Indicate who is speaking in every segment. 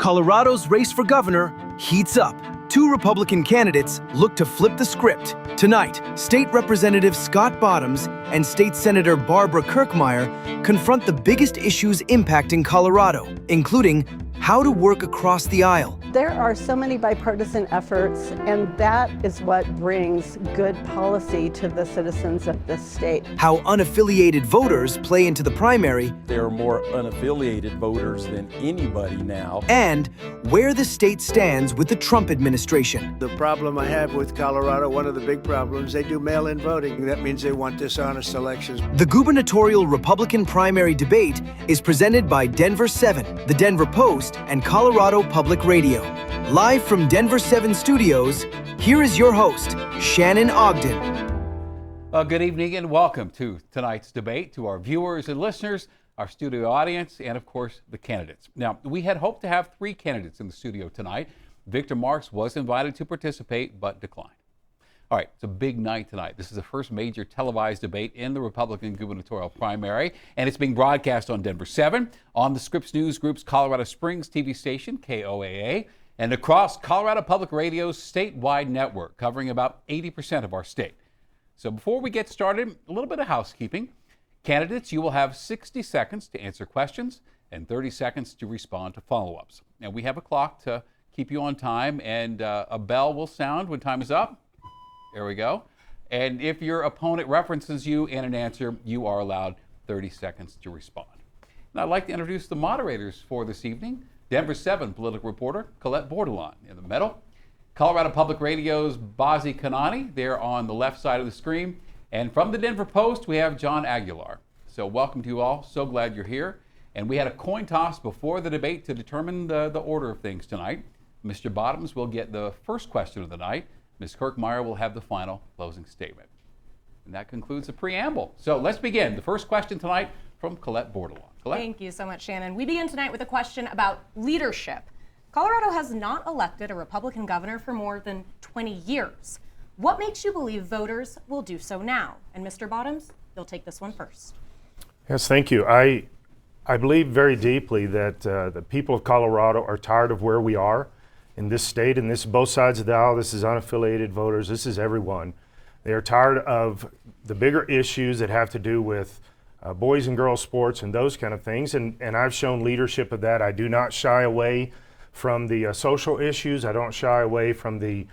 Speaker 1: Colorado's race for governor heats up. Two Republican candidates look to flip the script. Tonight, State Representative Scott Bottoms and State Senator Barbara Kirkmeyer confront the biggest issues impacting Colorado, including how to work across the aisle.
Speaker 2: There are so many bipartisan efforts, and that is what brings good policy to the citizens of this state.
Speaker 1: How unaffiliated voters play into the primary.
Speaker 3: There are more unaffiliated voters than anybody now.
Speaker 1: And where the state stands with the Trump administration.
Speaker 4: The problem I have with Colorado, one of the big problems, they do mail-in voting. That means they want dishonest elections.
Speaker 1: The gubernatorial Republican primary debate is presented by Denver7, the Denver Post, and Colorado Public Radio. Live from Denver7 studios, here is your host, Shannon Ogden.
Speaker 5: Good evening and welcome to tonight's debate, to our viewers and listeners, our studio audience, and of course, the candidates. Now, we had hoped to have three candidates in the studio tonight. Victor Marks was invited to participate, but declined. All right, it's a big night tonight. This is the first major televised debate in the Republican gubernatorial primary, and it's being broadcast on Denver7, on the Scripps News Group's Colorado Springs TV station, KOAA, and across Colorado Public Radio's statewide network, covering about 80% of our state. So before we get started, a little bit of housekeeping. Candidates, you will have 60 seconds to answer questions and 30 seconds to respond to follow-ups. Now, we have a clock to keep you on time, and a bell will sound when time is up. There we go. And if your opponent references you in an answer, you are allowed 30 seconds to respond. And I'd like to introduce the moderators for this evening. Denver7 political reporter Colette Bordelon in the middle. Colorado Public Radio's Bazi Kanani, there on the left side of the screen. And from the Denver Post, we have John Aguilar. So welcome to you all. So glad you're here. And we had a coin toss before the debate to determine the order of things tonight. Mr. Bottoms will get the first question of the night. Ms. Kirkmeyer will have the final closing statement. And that concludes the preamble. So let's begin. The first question tonight from Colette Bordelon. Colette?
Speaker 6: Thank you so much, Shannon. We begin tonight with a question about leadership. Colorado has not elected a Republican governor for more than 20 years. What makes you believe voters will do so now? And Mr. Bottoms, you'll take this one first.
Speaker 7: Yes, thank you. I believe very deeply that the people of Colorado are tired of where we are in this state, and this is both sides of the aisle. This is unaffiliated voters. This is everyone. They are tired of the bigger issues that have to do with boys and girls sports and those kind of things, and I've shown leadership of that. I do not shy away from the social issues. I don't shy away from the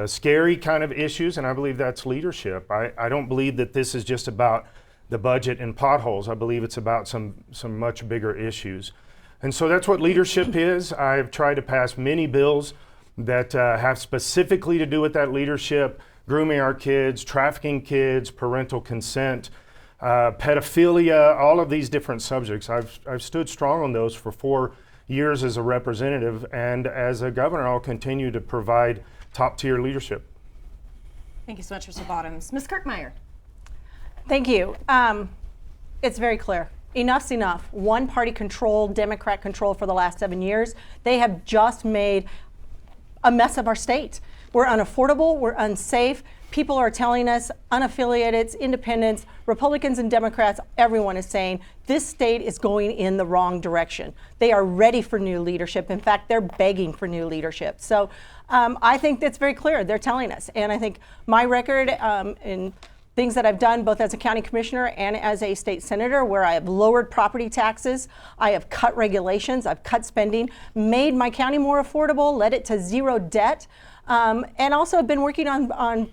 Speaker 7: scary kind of issues, and I believe that's leadership. I don't believe that this is just about the budget and potholes. I believe it's about some much bigger issues. And so that's what leadership is. I've tried to pass many bills that have specifically to do with that leadership: grooming our kids, trafficking kids, parental consent, pedophilia, all of these different subjects. I've stood strong on those for 4 years as a representative, and as a governor, I'll continue to provide top-tier leadership.
Speaker 6: Thank you so much, Mr. Bottoms. Ms. Kirkmeyer.
Speaker 2: Thank you. It's very clear. Enough's enough. One-party control, Democrat control for the last 7 years. They have just made a mess of our state. We're unaffordable, we're unsafe. People are telling us, unaffiliated, independents, Republicans and Democrats, everyone is saying this state is going in the wrong direction. They are ready for new leadership. In fact, they're begging for new leadership. So I think that's very clear. They're telling us. And I think my record in things that I've done both as a county commissioner and as a state senator, where I have lowered property taxes, I have cut regulations, I've cut spending, made my county more affordable, led it to zero debt, and also have been working on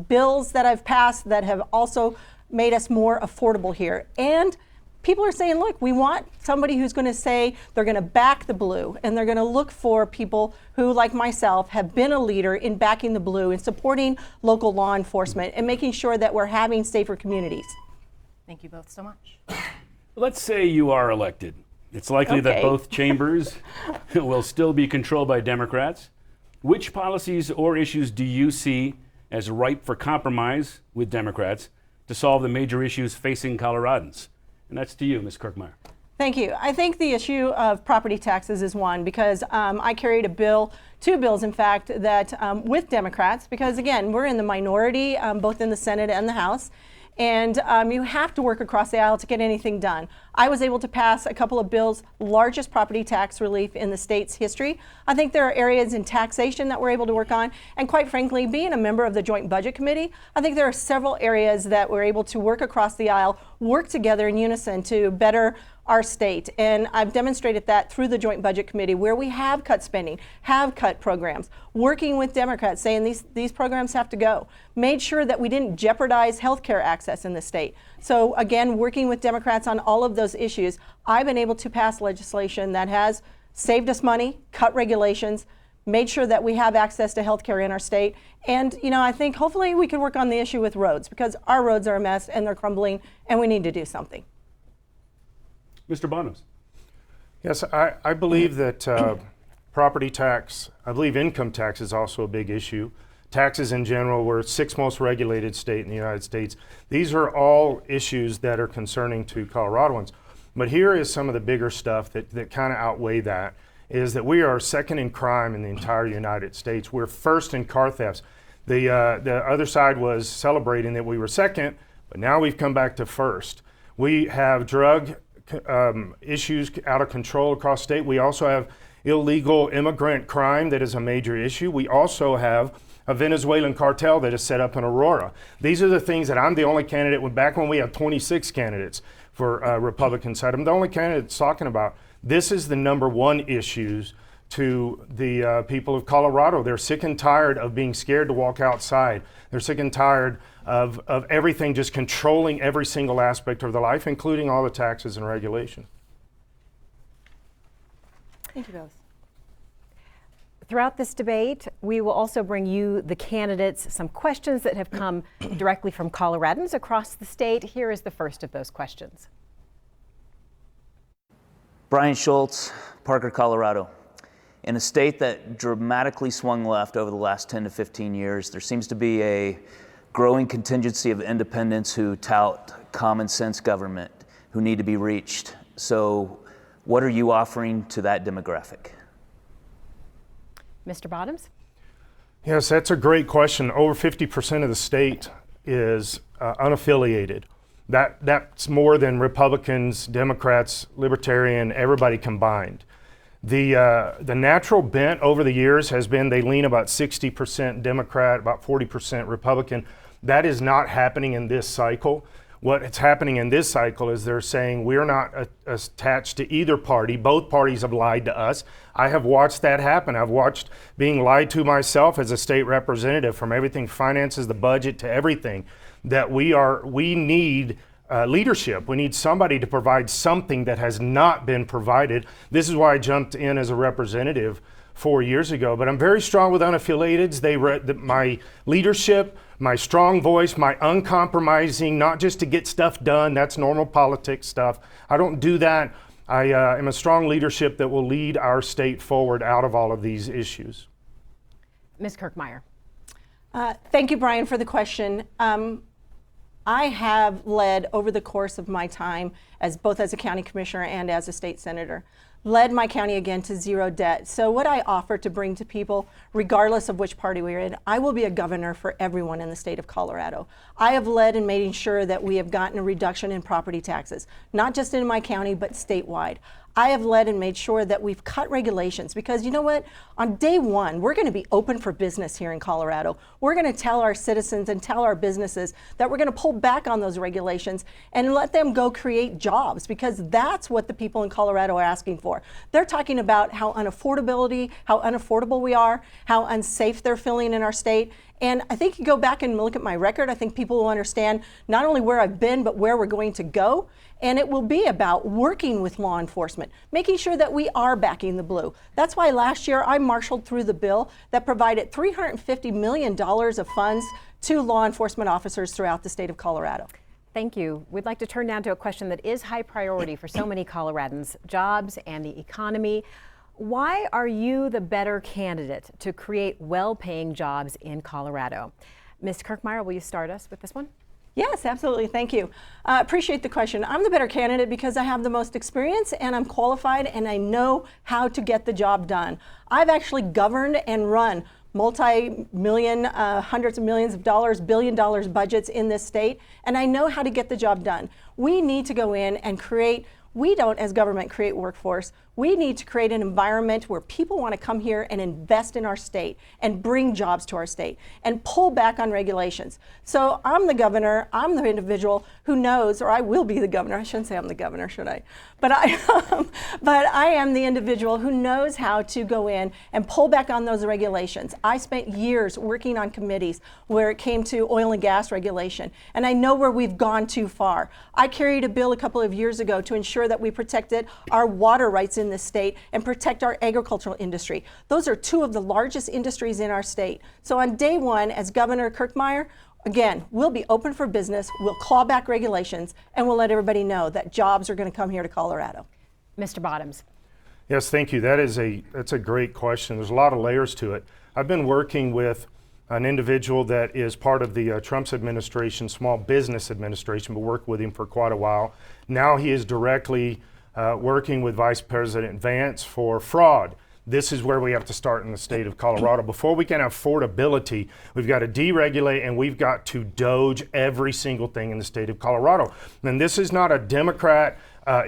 Speaker 2: bills that I've passed that have also made us more affordable here. And people are saying, look, we want somebody who's going to say they're going to back the blue, and they're going to look for people who, like myself, have been a leader in backing the blue and supporting local law enforcement and making sure that we're having safer communities.
Speaker 6: Thank you both so much.
Speaker 8: Let's say you are elected. It's likely that both chambers will still be controlled by Democrats. Which policies or issues do you see as ripe for compromise with Democrats to solve the major issues facing Coloradans? And that's to you, Ms. Kirkmeyer.
Speaker 2: Thank you. I think the issue of property taxes is one, because I carried a bill, two bills in fact, that with Democrats, because again, we're in the minority, both in the Senate and the House. And you have to work across the aisle to get anything done. I was able to pass a couple of bills, largest property tax relief in the state's history. I think there are areas in taxation that we're able to work on. And quite frankly, being a member of the Joint Budget Committee, I think there are several areas that we're able to work across the aisle, work together in unison to better our state. And I've demonstrated that through the Joint Budget Committee, where we have cut spending, have cut programs, working with Democrats saying these programs have to go, made sure that we didn't jeopardize healthcare access in the state. So again, working with Democrats on all of those issues, I've been able to pass legislation that has saved us money, cut regulations, made sure that we have access to healthcare in our state. And I think hopefully we can work on the issue with roads, because our roads are a mess and they're crumbling and we need to do something.
Speaker 8: Mr. Bonhams.
Speaker 7: Yes, I believe that property tax, I believe income tax is also a big issue. Taxes in general, we're the sixth most regulated state in the United States. These are all issues that are concerning to Coloradoans. But here is some of the bigger stuff that kind of outweigh that, is that we are second in crime in the entire United States. We're first in car thefts. The other side was celebrating that we were second, but now we've come back to first. We have drug issues out of control across state. We also have illegal immigrant crime that is a major issue. We also have a Venezuelan cartel that is set up in Aurora. These are the things that I'm the only candidate, back when we had 26 candidates for Republican side, I'm the only candidate that's talking about. This is the number one issues to the people of Colorado. They're sick and tired of being scared to walk outside. They're sick and tired of everything just controlling every single aspect of their life, including all the taxes and regulation.
Speaker 2: Thank you both.
Speaker 9: Throughout this debate, we will also bring you, the candidates, some questions that have come directly from Coloradans across the state. Here is the first of those questions.
Speaker 10: Brian Schultz, Parker, Colorado. In a state that dramatically swung left over the last 10 to 15 years, there seems to be a growing contingency of independents who tout common sense government, who need to be reached. So what are you offering to that demographic?
Speaker 9: Mr. Bottoms?
Speaker 7: Yes, that's a great question. Over 50% of the state is unaffiliated. That's more than Republicans, Democrats, Libertarian, everybody combined. The natural bent over the years has been they lean about 60% Democrat, about 40% Republican. That is not happening in this cycle. What's happening in this cycle is they're saying we're not attached to either party. Both parties have lied to us. I have watched that happen. I've watched being lied to myself as a state representative, from everything finances, the budget, to everything. That we need leadership. We need somebody to provide something that has not been provided. This is why I jumped in as a representative 4 years ago. But I'm very strong with unaffiliateds. My leadership, my strong voice, my uncompromising, not just to get stuff done. That's normal politics stuff. I don't do that. I am a strong leadership that will lead our state forward out of all of these issues.
Speaker 9: Ms. Kirkmeyer.
Speaker 2: Thank you, Brian, for the question. I have led over the course of my time both as a county commissioner and as a state senator, led my county again to zero debt. So what I offer to bring to people, regardless of which party we're in, I will be a governor for everyone in the state of Colorado. I have led in making sure that we have gotten a reduction in property taxes, not just in my county, but statewide. I have led and made sure that we've cut regulations, because you know what? On day one, we're going to be open for business here in Colorado. We're going to tell our citizens and tell our businesses that we're going to pull back on those regulations and let them go create jobs, because that's what the people in Colorado are asking for. They're talking about how unaffordable we are, how unsafe they're feeling in our state. And I think you go back and look at my record, I think people will understand not only where I've been, but where we're going to go. And it will be about working with law enforcement, making sure that we are backing the blue. That's why last year I marshaled through the bill that provided $350 million of funds to law enforcement officers throughout the state of Colorado.
Speaker 9: Thank you. We'd like to turn now to a question that is high priority for so many Coloradans, jobs and the economy. Why are you the better candidate to create well-paying jobs in Colorado? Ms. Kirkmeyer, will you start us with this one?
Speaker 2: Yes, absolutely. Thank you. Appreciate the question. I'm the better candidate because I have the most experience and I'm qualified and I know how to get the job done. I've actually governed and run multi-million, hundreds of millions of dollars, billion-dollar budgets in this state, and I know how to get the job done. We need to go in and create. We don't, as government, create workforce. We need to create an environment where people want to come here and invest in our state and bring jobs to our state and pull back on regulations. So I'm the governor, I'm the individual who knows, or I will be the governor. I shouldn't say I'm the governor, should I? But I am the individual who knows how to go in and pull back on those regulations. I spent years working on committees where it came to oil and gas regulation, and I know where we've gone too far. I carried a bill a couple of years ago to ensure that we protected our water rights in this state and protect our agricultural industry. Those are two of the largest industries in our state. So on day one, as Governor Kirkmeyer, again, we'll be open for business, we'll claw back regulations, and we'll let everybody know that jobs are going to come here to Colorado.
Speaker 9: Mr. Bottoms.
Speaker 7: Yes, thank you. That's a great question. There's a lot of layers to it. I've been working with an individual that is part of the Trump's administration, Small Business Administration, but worked with him for quite a while. Now he is directly working with Vice President Vance for fraud. This is where we have to start in the state of Colorado. Before we can have affordability, we've got to deregulate and we've got to doge every single thing in the state of Colorado. And this is not a Democrat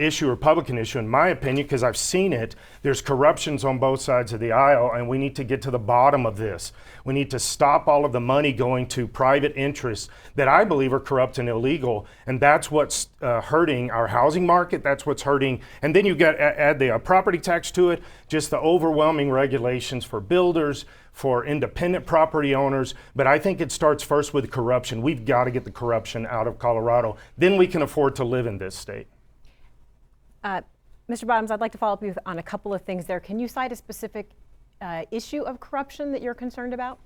Speaker 7: issue, Republican issue, in my opinion, because I've seen it. There's corruptions on both sides of the aisle, and we need to get to the bottom of this. We need to stop all of the money going to private interests that I believe are corrupt and illegal, and that's what's hurting our housing market. That's what's hurting. And then you add the property tax to it, just the overwhelming regulations for builders, for independent property owners. But I think it starts first with corruption. We've got to get the corruption out of Colorado. Then we can afford to live in this state.
Speaker 9: Mr. Bottoms, I'd like to follow up with you on a couple of things there. Can you cite a specific issue of corruption that you're concerned about?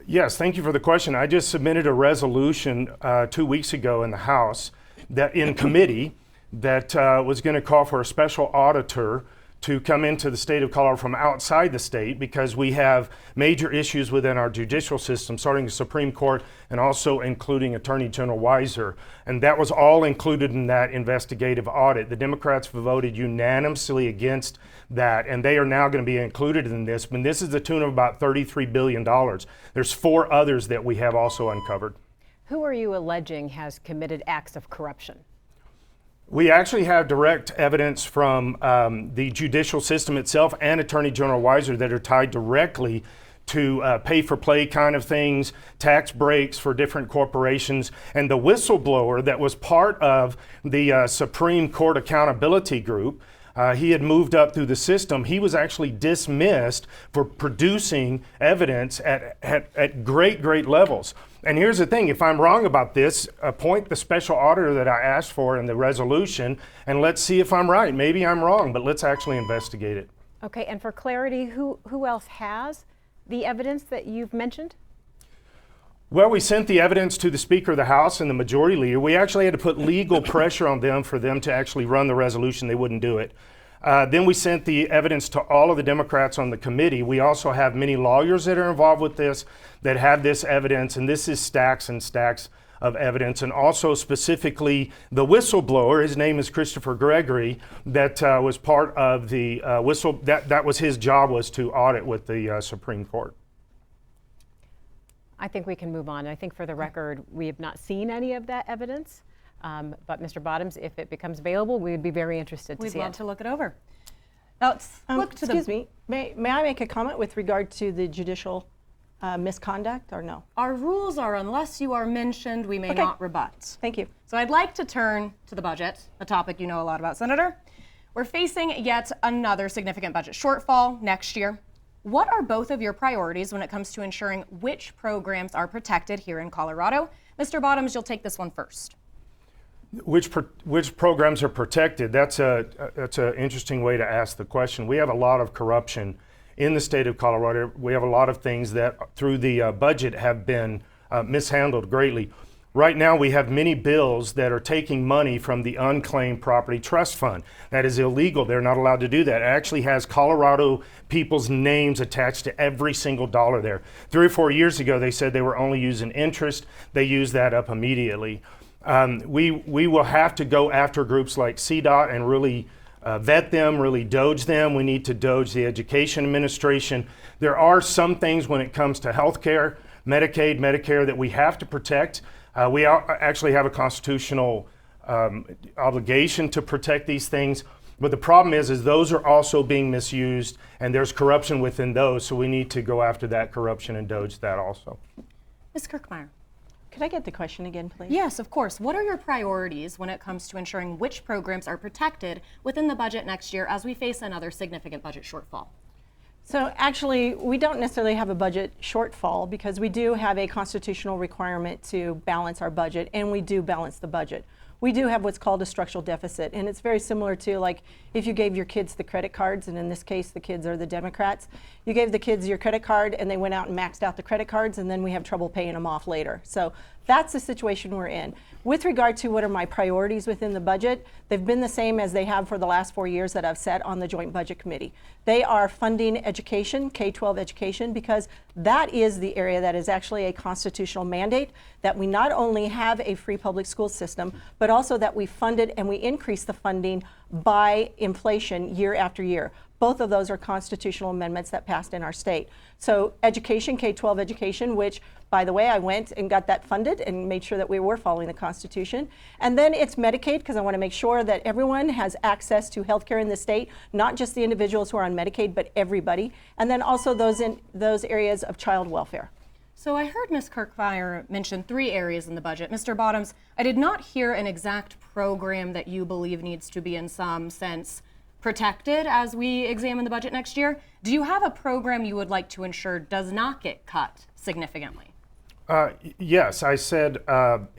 Speaker 7: Yes, thank you for the question. I just submitted a resolution 2 weeks ago in the House that in committee that was going to call for a special auditor to come into the state of Colorado from outside the state because we have major issues within our judicial system, starting the Supreme Court and also including Attorney General Weiser. And that was all included in that investigative audit. The Democrats voted unanimously against that, and they are now going to be included in this. And this is the tune of about $33 billion. There's 4 others that we have also uncovered.
Speaker 9: Who are you alleging has committed acts of corruption?
Speaker 7: We actually have direct evidence from the judicial system itself and Attorney General Weiser that are tied directly to pay-for-play kind of things, tax breaks for different corporations, and the whistleblower that was part of the Supreme Court Accountability Group. He had moved up through the system. He was actually dismissed for producing evidence at great levels. And here's the thing, if I'm wrong about this, appoint the special auditor that I asked for in the resolution, and let's see if I'm right. Maybe I'm wrong, but let's actually investigate it.
Speaker 9: Okay, and for clarity, who else has the evidence that you've mentioned?
Speaker 7: Well, we sent the evidence to the Speaker of the House and the Majority Leader. We actually had to put legal pressure on them for them to actually run the resolution. They wouldn't do it. Then we sent the evidence to all of the Democrats on the committee. We also have many lawyers that are involved with this that have this evidence, and this is stacks and stacks of evidence. And also specifically the whistleblower, his name is Christopher Gregory, that was part of the that was his job, was to audit with the Supreme Court.
Speaker 9: I think we can move on. I think for the record, we have not seen any of that evidence. But Mr. Bottoms, if it becomes available, we would be very interested to see it.
Speaker 6: We'd love to look it over. Now, let's look to
Speaker 2: excuse me, may I make a comment with regard to the judicial misconduct, or no?
Speaker 6: Our rules are, unless you are mentioned, we may not rebut.
Speaker 2: Thank you.
Speaker 6: So I'd like to turn to the budget, a topic you know a lot about, Senator. We're facing yet another significant budget shortfall next year. What are both of your priorities when it comes to ensuring which programs are protected here in Colorado? Mr. Bottoms, you'll take this one first.
Speaker 7: Which programs are protected? That's an interesting way to ask the question. We have a lot of corruption in the state of Colorado. We have a lot of things that through the budget have been mishandled greatly. Right now we have many bills that are taking money from the unclaimed property trust fund. That is illegal. They're not allowed to do that. It actually has Colorado people's names attached to every single dollar there. 3 or 4 years ago they said they were only using interest. They used that up immediately. We will have to go after groups like CDOT and really vet them, really doge them. We need to doge the education administration. There are some things when it comes to health care, Medicaid, Medicare, that we have to protect. We actually have a constitutional obligation to protect these things. But the problem is those are also being misused, and there's corruption within those, so we need to go after that corruption and doge that also.
Speaker 6: Ms. Kirkmeyer.
Speaker 2: Could I get the question again, please?
Speaker 6: Yes, of course. What are your priorities when it comes to ensuring which programs are protected within the budget next year as we face another significant budget shortfall?
Speaker 2: So actually, we don't necessarily have a budget shortfall because we do have a constitutional requirement to balance our budget, and we do balance the budget. We do have what's called a structural deficit, and it's very similar to like if you gave your kids the credit cards, and in this case the kids are the Democrats. You gave the kids your credit card and they went out and maxed out the credit cards, and then we have trouble paying them off later. So that's the situation we're in. With regard to what are my priorities within the budget, they've been the same as they have for the last 4 years that I've set on the Joint Budget Committee. They are funding education, K-12 education, because that is the area that is actually a constitutional mandate that we not only have a free public school system, but also that we fund it and we increase the funding by inflation year after year. Both of those are constitutional amendments that passed in our state. So education, K-12 education, which, by the way, I went and got that funded and made sure that we were following the Constitution. And then it's Medicaid, because I want to make sure that everyone has access to health care in the state, not just the individuals who are on Medicaid, but everybody. And then also those areas of child welfare.
Speaker 6: So I heard Ms. Kirkmeyer mention 3 areas in the budget. Mr. Bottoms, I did not hear an exact program that you believe needs to be in some sense protected as we examine the budget next year. Do you have a program you would like to ensure does not get cut significantly?
Speaker 7: Yes, I said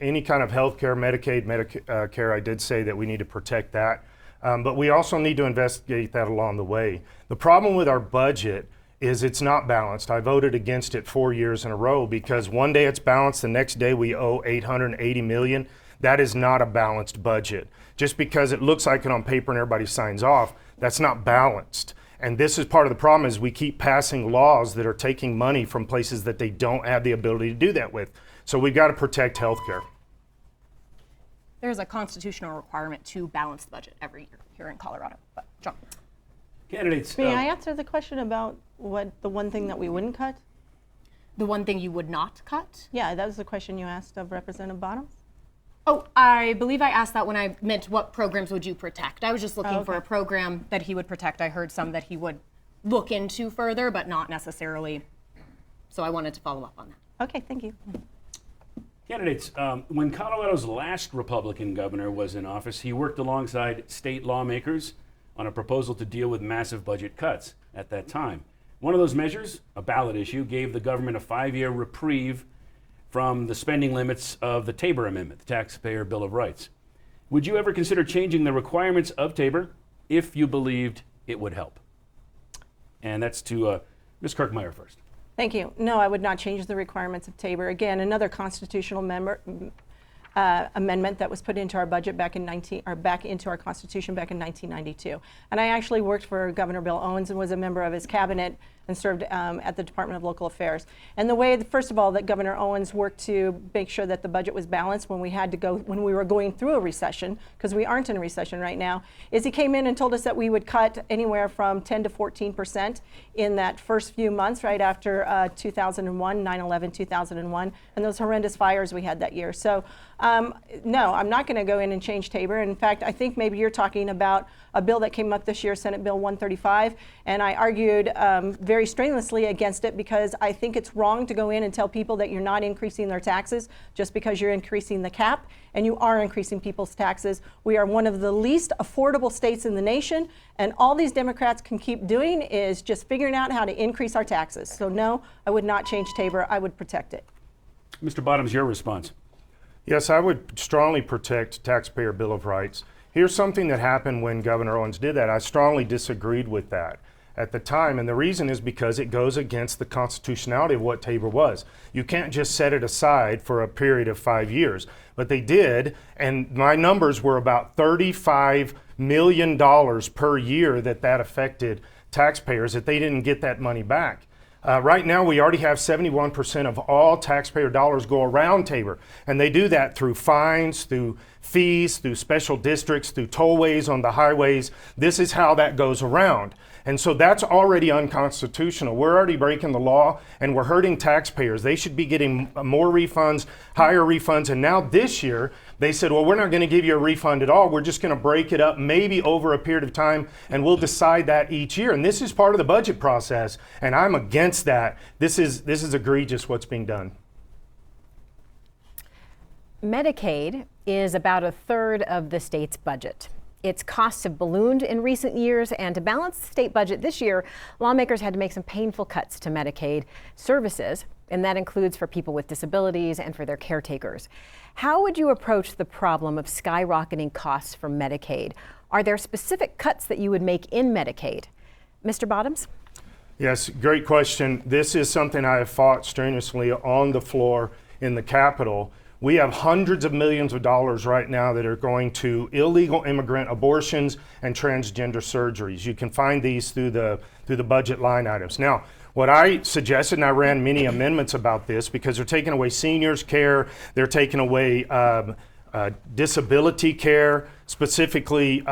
Speaker 7: any kind of health care, Medicaid, Medicare, I did say that we need to protect that. But we also need to investigate that along the way. The problem with our budget is it's not balanced. I voted against it 4 years in a row because one day it's balanced, the next day we owe $880 million. That is not a balanced budget. Just because it looks like it on paper and everybody signs off, that's not balanced. And this is part of the problem is we keep passing laws that are taking money from places that they don't have the ability to do that with. So we've got to protect healthcare.
Speaker 6: There's a constitutional requirement to balance the budget every year here in Colorado. But John.
Speaker 8: Candidates.
Speaker 2: May I answer the question about what the one thing that we wouldn't cut?
Speaker 6: The one thing you would not cut?
Speaker 2: Yeah, that was the question you asked of Representative Bottoms.
Speaker 6: Oh, I believe I asked that when I meant what programs would you protect. I was just looking for a program that he would protect. I heard some that he would look into further, but not necessarily. So I wanted to follow up on that.
Speaker 2: Okay, thank you.
Speaker 8: Candidates, when Colorado's last Republican governor was in office, he worked alongside state lawmakers on a proposal to deal with massive budget cuts at that time. One of those measures, a ballot issue, gave the government a 5-year reprieve from the spending limits of the TABOR Amendment, the Taxpayer Bill of Rights. Would you ever consider changing the requirements of TABOR if you believed it would help? And that's to Ms. Kirkmeyer first.
Speaker 2: Thank you. No, I would not change the requirements of TABOR. Again, another constitutional amendment that was put into our budget back into our Constitution back in 1992. And I actually worked for Governor Bill Owens and was a member of his cabinet and served at the Department of Local Affairs. And the way, first of all, that Governor Owens worked to make sure that the budget was balanced when we were going through a recession, because we aren't in a recession right now, is he came in and told us that we would cut anywhere from 10 to 14% in that first few months right after 2001, 9/11, 2001, and those horrendous fires we had that year. So no, I'm not going to go in and change TABOR. In fact, I think maybe you're talking about a bill that came up this year, Senate Bill 135, and I argued very strenuously against it because I think it's wrong to go in and tell people that you're not increasing their taxes just because you're increasing the cap, and you are increasing people's taxes. We are one of the least affordable states in the nation, and all these Democrats can keep doing is just figuring out how to increase our taxes. So no, I would not change TABOR. I would protect it.
Speaker 8: Mr. Bottoms, your response.
Speaker 7: Yes, I would strongly protect Taxpayer Bill of Rights. Here's something that happened when Governor Owens did that. I strongly disagreed with that at the time, and the reason is because it goes against the constitutionality of what TABOR was. You can't just set it aside for a period of 5 years, but they did, and my numbers were about $35 million per year that affected taxpayers, that they didn't get that money back. Right now, we already have 71% of all taxpayer dollars go around TABOR, and they do that through fines, through fees, through special districts, through tollways on the highways. This is how that goes around. And so that's already unconstitutional. We're already breaking the law, and we're hurting taxpayers. They should be getting more refunds, higher refunds, and now this year, they said, well, we're not going to give you a refund at all. We're just going to break it up maybe over a period of time, and we'll decide that each year. And this is part of the budget process, and I'm against that. This is egregious what's being done.
Speaker 9: Medicaid is about a third of the state's budget. Its costs have ballooned in recent years, and to balance the state budget this year, lawmakers had to make some painful cuts to Medicaid services, and that includes for people with disabilities and for their caretakers. How would you approach the problem of skyrocketing costs for Medicaid? Are there specific cuts that you would make in Medicaid? Mr. Bottoms?
Speaker 7: Yes, great question. This is something I have fought strenuously on the floor in the Capitol. We have hundreds of millions of dollars right now that are going to illegal immigrant abortions and transgender surgeries. You can find these through the budget line items. Now, what I suggested, and I ran many amendments about this, because they're taking away seniors' care, they're taking away disability care, specifically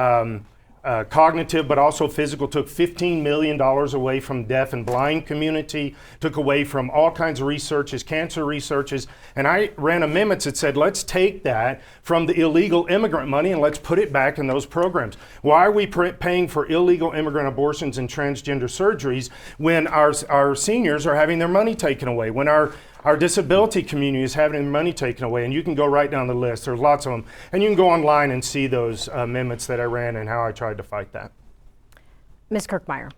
Speaker 7: cognitive, but also physical, took $15 million away from deaf and blind community, took away from all kinds of researches, cancer researches, and I ran amendments that said, let's take that from the illegal immigrant money and let's put it back in those programs. Why are we paying for illegal immigrant abortions and transgender surgeries when our seniors are having their money taken away, when our disability community is having their money taken away? And you can go right down the list. There's lots of them. And you can go online and see those amendments that I ran and how I tried to fight that.
Speaker 9: Ms. Kirkmeyer.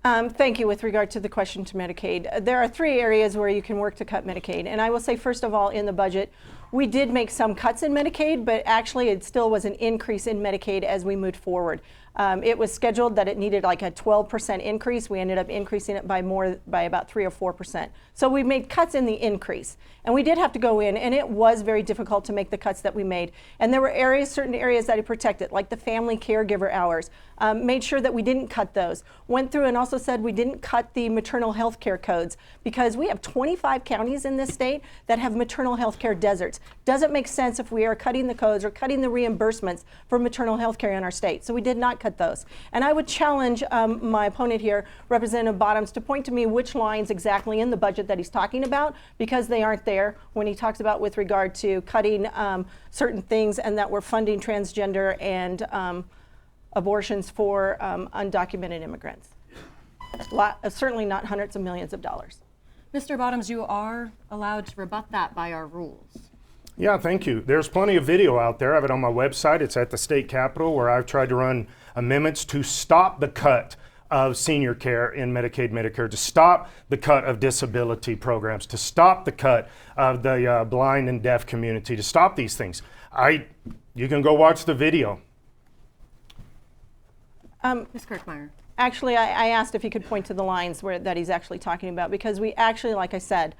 Speaker 2: Thank you. With regard to the question to Medicaid, there are three areas where you can work to cut Medicaid. And I will say, first of all, in the budget, we did make some cuts in Medicaid, but actually it still was an increase in Medicaid as we moved forward. It was scheduled that it needed like a 12% increase. We ended up increasing it by about 3 or 4%. So we made cuts in the increase. And we did have to go in, and it was very difficult to make the cuts that we made. And there were certain areas that it protected, like the family caregiver hours. Made sure that we didn't cut those. Went through and also said we didn't cut the maternal health care codes, because we have 25 counties in this state that have maternal health care deserts. Doesn't make sense if we are cutting the codes or cutting the reimbursements for maternal health care in our state. So we did not cut those. And I would challenge my opponent here, Representative Bottoms, to point to me which lines exactly in the budget that he's talking about, because they aren't there when he talks about with regard to cutting certain things and that we're funding transgender and abortions for undocumented immigrants. Certainly not hundreds of millions of dollars.
Speaker 6: Mr. Bottoms, you are allowed to rebut that by our rules.
Speaker 7: Yeah, thank you. There's plenty of video out there. I have it on my website. It's at the state capitol, where I've tried to run amendments to stop the cut of senior care in Medicaid, Medicare, to stop the cut of disability programs, to stop the cut of the blind and deaf community, to stop these things. You can go watch the video.
Speaker 6: Ms. Kirkmeyer.
Speaker 2: Actually, I asked if he could point to the lines that he's actually talking about, because we actually, like I said,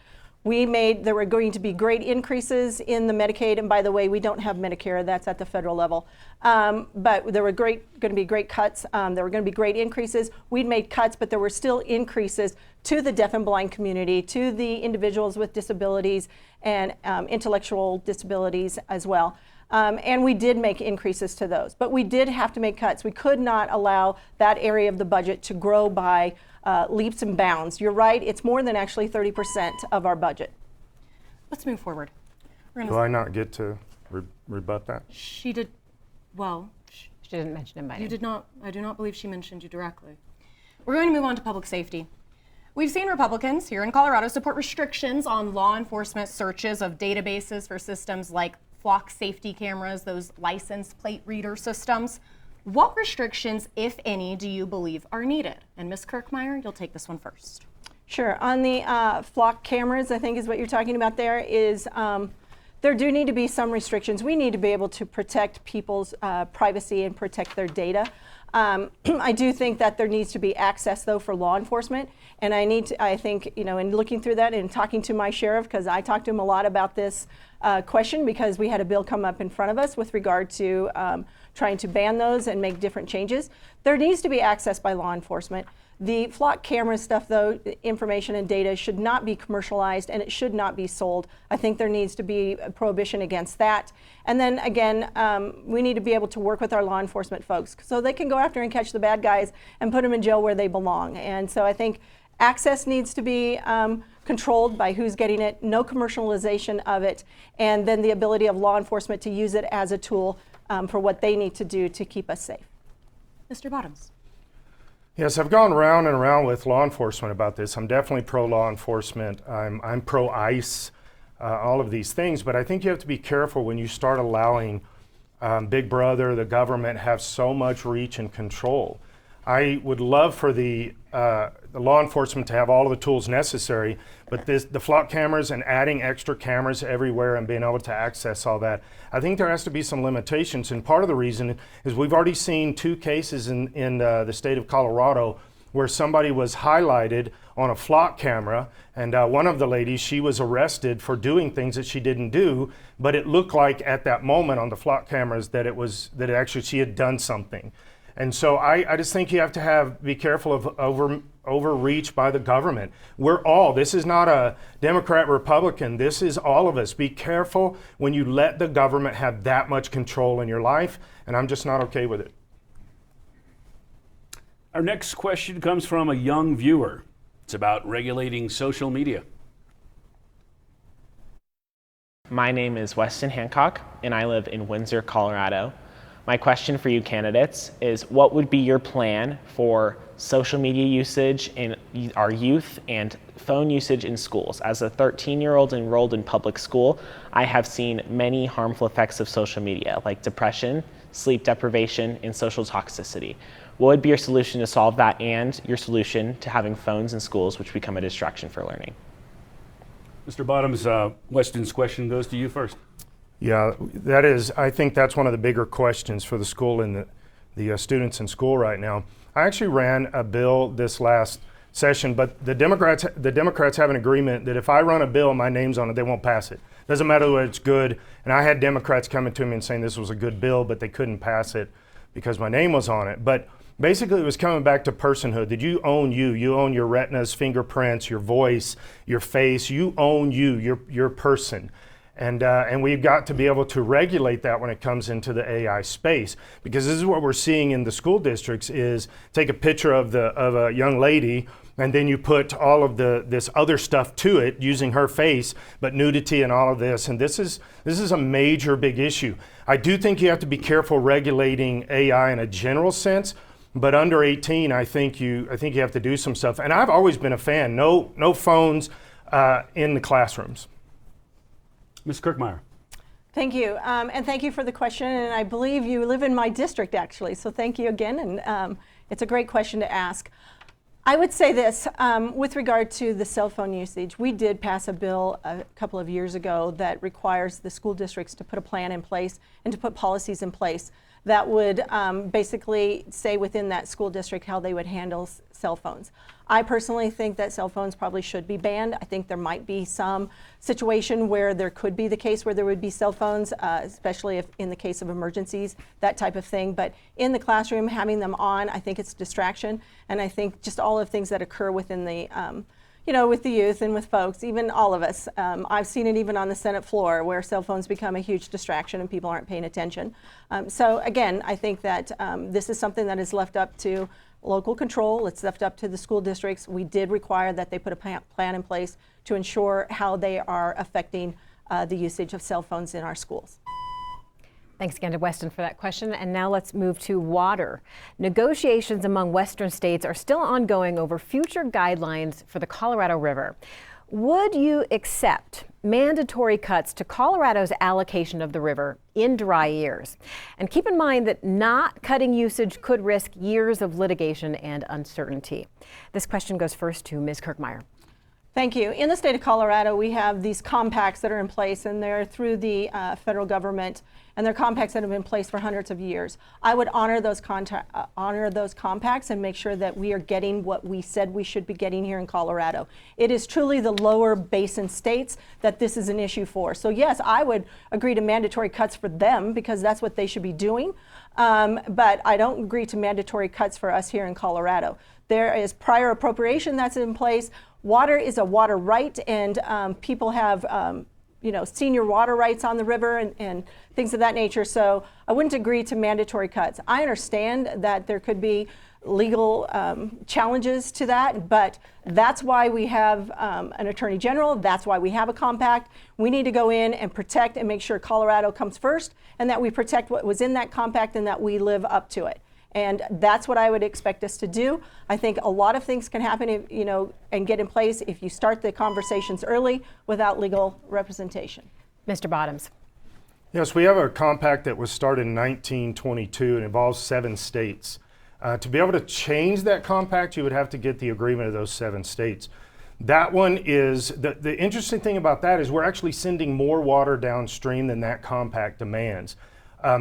Speaker 2: there were going to be great increases in the Medicaid, and by the way, we don't have Medicare, that's at the federal level. But there were going to be great cuts, there were going to be great increases. We'd made cuts, but there were still increases to the deaf and blind community, to the individuals with disabilities and intellectual disabilities as well. And we did make increases to those, but we did have to make cuts. We could not allow that area of the budget to grow by leaps and bounds. You're right, it's more than actually 30% of our budget.
Speaker 6: Let's move forward.
Speaker 7: Do I not get to rebut that?
Speaker 6: She did, well.
Speaker 9: She didn't mention him by name.
Speaker 6: You did not, I do not believe she mentioned you directly. We're going to move on to public safety. We've seen Republicans here in Colorado support restrictions on law enforcement searches of databases for systems like flock safety cameras, those license plate reader systems. What restrictions, if any, do you believe are needed? And Ms. Kirkmeyer, you'll take this one first.
Speaker 2: Sure. On the flock cameras, I think is what you're talking about there, is there do need to be some restrictions. We need to be able to protect people's privacy and protect their data. I do think that there needs to be access, though, for law enforcement. And I think, in looking through that and talking to my sheriff, because I talked to him a lot about this question, because we had a bill come up in front of us with regard to trying to ban those and make different changes. There needs to be access by law enforcement. The flock camera stuff, though, information and data should not be commercialized and it should not be sold. I think there needs to be a prohibition against that. And then again, we need to be able to work with our law enforcement folks so they can go after and catch the bad guys and put them in jail where they belong. And so I think access needs to be controlled by who's getting it, no commercialization of it, and then the ability of law enforcement to use it as a tool for what they need to do to keep us safe.
Speaker 6: Mr. Bottoms.
Speaker 7: Yes, I've gone around and around with law enforcement about this. I'm definitely pro-law enforcement. I'm pro-ICE, all of these things. But I think you have to be careful when you start allowing Big Brother, the government, have so much reach and control. I would love for the law enforcement to have all of the tools necessary, but the flock cameras and adding extra cameras everywhere and being able to access all that, I think there has to be some limitations. And part of the reason is we've already seen 2 cases in the state of Colorado where somebody was highlighted on a flock camera, and one of the ladies, she was arrested for doing things that she didn't do, but it looked like at that moment on the flock cameras that it actually she had done something. And so I just think you have to be careful of overreach by the government. This is not a Democrat, Republican, this is all of us. Be careful when you let the government have that much control in your life, and I'm just not okay with it.
Speaker 8: Our next question comes from a young viewer. It's about regulating social media.
Speaker 11: My name is Weston Hancock, and I live in Windsor, Colorado. My question for you candidates is, what would be your plan for social media usage in our youth and phone usage in schools? As a 13-year-old enrolled in public school, I have seen many harmful effects of social media, like depression, sleep deprivation, and social toxicity. What would be your solution to solve that, and your solution to having phones in schools which become a distraction for learning?
Speaker 8: Mr. Bottoms, Weston's question goes to you first.
Speaker 7: Yeah, I think that's one of the bigger questions for the school and the students in school right now. I actually ran a bill this last session, but the Democrats have an agreement that if I run a bill and my name's on it, they won't pass it. Doesn't matter whether it's good. And I had Democrats coming to me and saying this was a good bill, but they couldn't pass it because my name was on it. But basically, it was coming back to personhood, that you own you. You own your retinas, fingerprints, your voice, your face. You own you, your person. And we've got to be able to regulate that when it comes into the AI space, because this is what we're seeing in the school districts is take a picture of a young lady and then you put all of this other stuff to it using her face, but nudity and all of this. And this is a major big issue. I do think you have to be careful regulating AI in a general sense, but under 18, I think you have to do some stuff. And I've always been a fan. No phones in the classrooms.
Speaker 8: Ms. Kirkmeyer.
Speaker 2: Thank you, and thank you for the question. And I believe you live in my district, actually. So thank you again, and it's a great question to ask. I would say this, with regard to the cell phone usage, we did pass a bill a couple of years ago that requires the school districts to put a plan in place and to put policies in place that would basically say within that school district how they would handle cell phones. I personally think that cell phones probably should be banned. I think there might be some situation where there could be the case where there would be cell phones, especially if in the case of emergencies, that type of thing. But in the classroom, having them on, I think it's distraction. And I think just all of the things that occur within the, with the youth and with folks, even all of us. I've seen it even on the Senate floor where cell phones become a huge distraction and people aren't paying attention. So again, I think that this is something that is left up to local control. It's left up to the school districts. We did require that they put a plan in place to ensure how they are affecting the usage of cell phones in our schools.
Speaker 9: Thanks again to Weston for that question. And now let's move to water. Negotiations among Western states are still ongoing over future guidelines for the Colorado River. Would you accept mandatory cuts to Colorado's allocation of the river in dry years? And keep in mind that not cutting usage could risk years of litigation and uncertainty. This question goes first to Ms. Kirkmeyer.
Speaker 2: Thank you. In the state of Colorado, we have these compacts that are in place, and they're through the federal government, and they're compacts that have been in place for hundreds of years. I would honor those compacts and make sure that we are getting what we said we should be getting here in Colorado. It is truly the lower basin states that this is an issue for. So yes, I would agree to mandatory cuts for them because that's what they should be doing. But I don't agree to mandatory cuts for us here in Colorado. There is prior appropriation that's in place. Water is a water right, and people have senior water rights on the river and things of that nature. So I wouldn't agree to mandatory cuts. I understand that there could be legal challenges to that, but that's why we have an attorney general. That's why we have a compact. We need to go in and protect and make sure Colorado comes first, and that we protect what was in that compact and that we live up to it. And that's what I would expect us to do. I think a lot of things can happen, if, and get in place if you start the conversations early without legal representation.
Speaker 9: Mr. Bottoms.
Speaker 7: Yes, we have a compact that was started in 1922 and involves 7 states. To be able to change that compact, you would have to get the agreement of those 7 states. That one is, the interesting thing about that is we're actually sending more water downstream than that compact demands.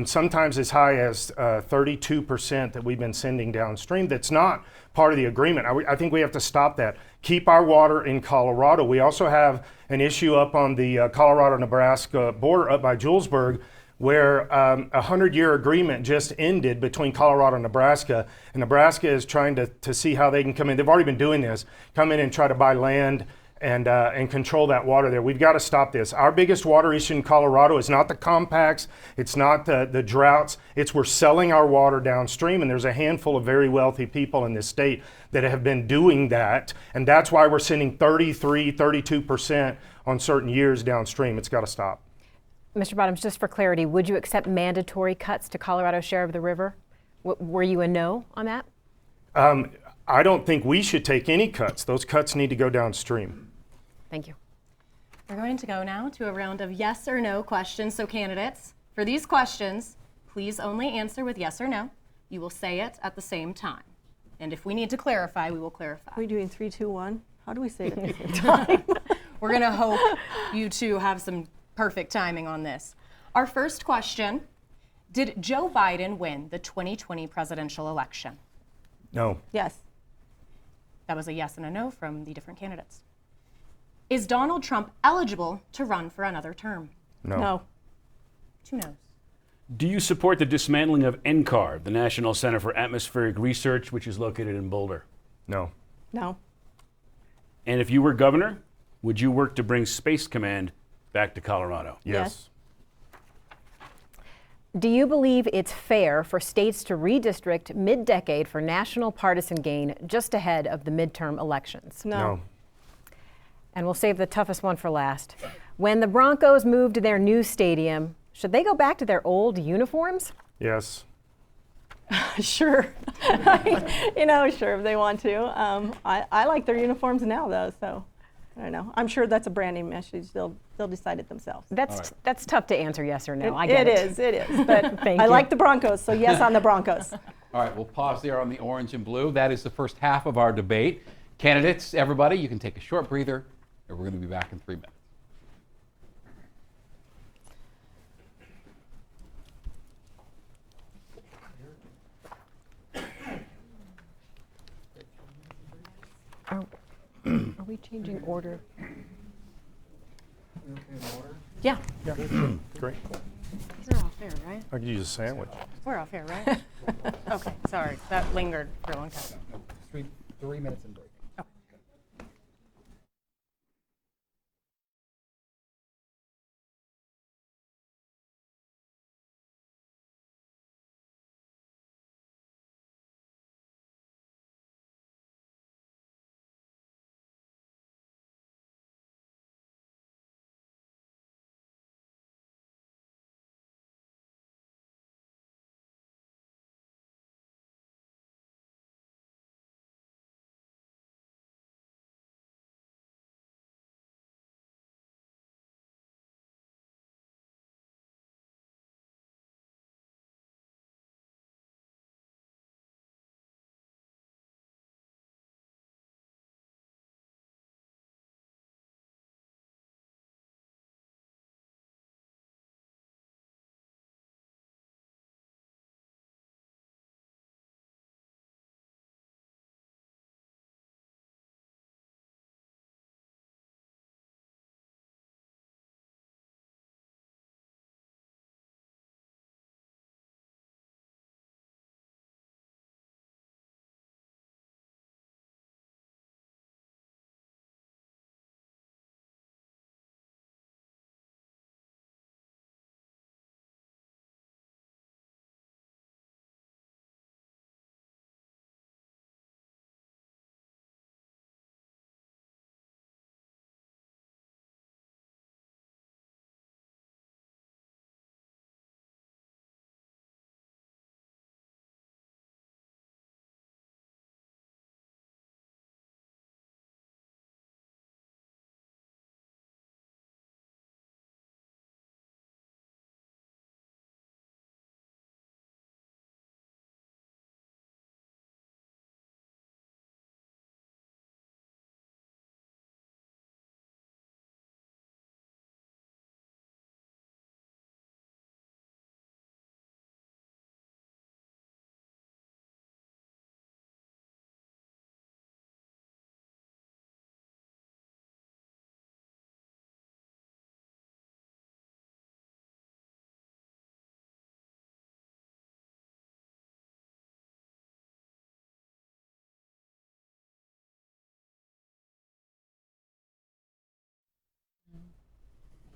Speaker 7: Sometimes as high as 32% that we've been sending downstream. That's not part of the agreement. I think we have to stop that. Keep our water in Colorado. We also have an issue up on the Colorado-Nebraska border up by Julesburg, where a 100-year agreement just ended between Colorado and Nebraska. And Nebraska is trying to see how they can come in. They've already been doing this, come in and try to buy land and control that water there. We've got to stop this. Our biggest water issue in Colorado is not the compacts, it's not the droughts, it's we're selling our water downstream, and there's a handful of very wealthy people in this state that have been doing that, and that's why we're sending 32% on certain years downstream. It's got to stop.
Speaker 9: Mr. Bottoms, just for clarity, would you accept mandatory cuts to Colorado's share of the river? Were you a no on that?
Speaker 7: I don't think we should take any cuts. Those cuts need to go downstream.
Speaker 9: Thank you.
Speaker 6: We're going to go now to a round of yes or no questions. So candidates, for these questions, please only answer with yes or no. You will say it at the same time. And if we need to clarify, we will clarify.
Speaker 2: Are we doing 3, 2, 1? How do we say it at the same time?
Speaker 6: We're going to hope you two have some perfect timing on this. Our first question, did Joe Biden win the 2020 presidential election?
Speaker 7: No.
Speaker 2: Yes.
Speaker 6: That was a yes and a no from the different candidates. Is Donald Trump eligible to run for another term?
Speaker 7: No.
Speaker 2: No.
Speaker 6: 2 no's.
Speaker 8: Do you support the dismantling of NCAR, the National Center for Atmospheric Research, which is located in Boulder?
Speaker 7: No.
Speaker 2: No.
Speaker 8: And if you were governor, would you work to bring Space Command back to Colorado?
Speaker 7: Yes.
Speaker 9: Do you believe it's fair for states to redistrict mid-decade for national partisan gain just ahead of the midterm elections?
Speaker 2: No.
Speaker 9: And we'll save the toughest one for last. When the Broncos move to their new stadium, should they go back to their old uniforms?
Speaker 7: Yes.
Speaker 2: Sure. Sure if they want to. I like their uniforms now, though, so I don't know. I'm sure that's a branding message. They'll decide it themselves.
Speaker 9: That's tough to answer yes or no. I get
Speaker 2: it. It is. But
Speaker 9: Thank
Speaker 2: I
Speaker 9: you.
Speaker 2: like the Broncos, so yes on the Broncos.
Speaker 5: All right, we'll pause there on the orange and blue. That is the first half of our debate. Candidates, everybody, you can take a short breather, and we're going to be back in 3 minutes.
Speaker 9: Are we changing order? Yeah.
Speaker 7: Great.
Speaker 6: These are all fair, right?
Speaker 7: I could use a sandwich.
Speaker 6: We're all fair, right? Okay, sorry. That lingered for a long time.
Speaker 12: 3 minutes and break.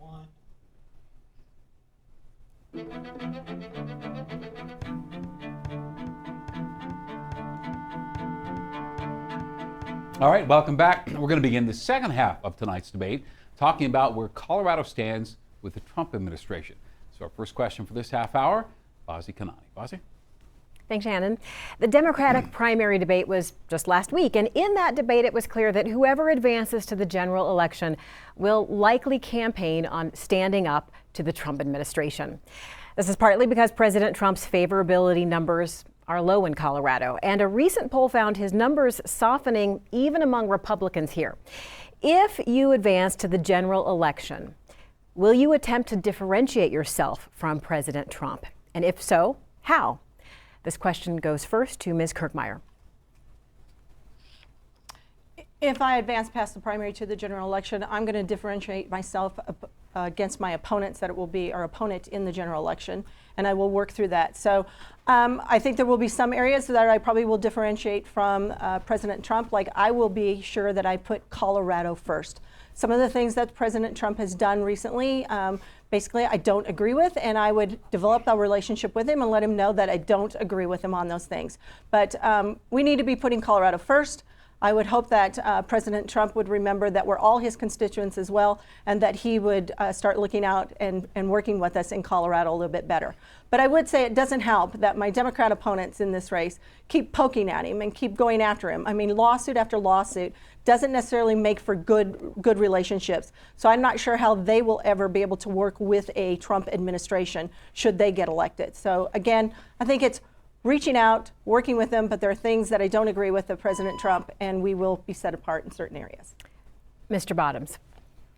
Speaker 5: All right, welcome back. We're going to begin the second half of tonight's debate talking about where Colorado stands with the Trump administration. So our first question for this half hour, Bazi Kanani. Bazi?
Speaker 9: Thanks, Shannon. The Democratic primary debate was just last week, and in that debate it was clear that whoever advances to the general election will likely campaign on standing up to the Trump administration. This is partly because President Trump's favorability numbers are low in Colorado, and a recent poll found his numbers softening even among Republicans here. If you advance to the general election, will you attempt to differentiate yourself from President Trump? And if so, how? This question goes first to Ms. Kirkmeyer.
Speaker 2: If I advance past the primary to the general election, I'm going to differentiate myself against my opponents, that it will be our opponent in the general election, and I will work through that. So I think there will be some areas that I probably will differentiate from President Trump. Like, I will be sure that I put Colorado first. Some of the things that President Trump has done recently, basically I don't agree with, and I would develop a relationship with him and let him know that I don't agree with him on those things. But we need to be putting Colorado first. I would hope that President Trump would remember that we're all his constituents as well, and that he would start looking out and working with us in Colorado a little bit better. But I would say it doesn't help that my Democrat opponents in this race keep poking at him and keep going after him. I mean, lawsuit after lawsuit doesn't necessarily make for good relationships. So I'm not sure how they will ever be able to work with a Trump administration should they get elected. So again, I think it's reaching out, working with them, but there are things that I don't agree with President Trump, and we will be set apart in certain areas.
Speaker 9: Mr. Bottoms.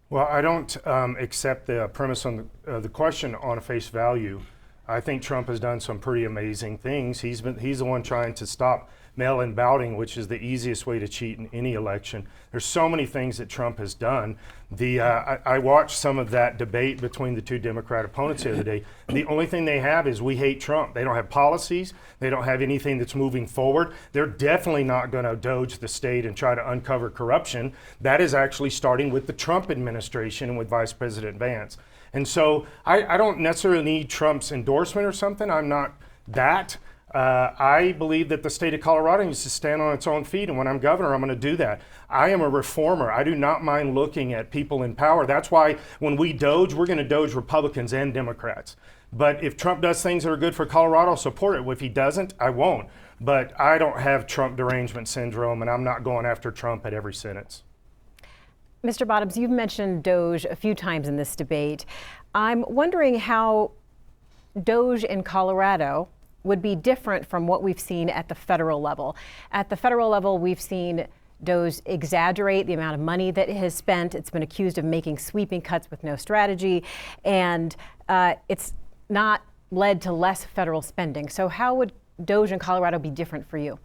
Speaker 7: Well, I don't accept the premise on the question on face value. I think Trump has done some pretty amazing things. He's the one trying to stop mail-in balloting, which is the easiest way to cheat in any election. There's so many things that Trump has done. I watched some of that debate between the two Democrat opponents the other day. The only thing they have is we hate Trump. They don't have policies. They don't have anything that's moving forward. They're definitely not going to doge the state and try to uncover corruption. That is actually starting with the Trump administration and with Vice President Vance. And so I don't necessarily need Trump's endorsement or something. I'm not that. I believe that the state of Colorado needs to stand on its own feet, and when I'm governor, I'm going to do that. I am a reformer. I do not mind looking at people in power. That's why when we doge, we're going to doge Republicans and Democrats. But if Trump does things that are good for Colorado, I'll support it. If he doesn't, I won't. But I don't have Trump derangement syndrome, and I'm not going after Trump at every sentence.
Speaker 9: Mr. Bottoms, you've mentioned Doge a few times in this debate. I'm wondering how Doge in Colorado would be different from what we've seen at the federal level. At the federal level, we've seen Doge exaggerate the amount of money that it has spent. It's been accused of making sweeping cuts with no strategy, and it's not led to less federal spending. So how would Doge in Colorado be different for you?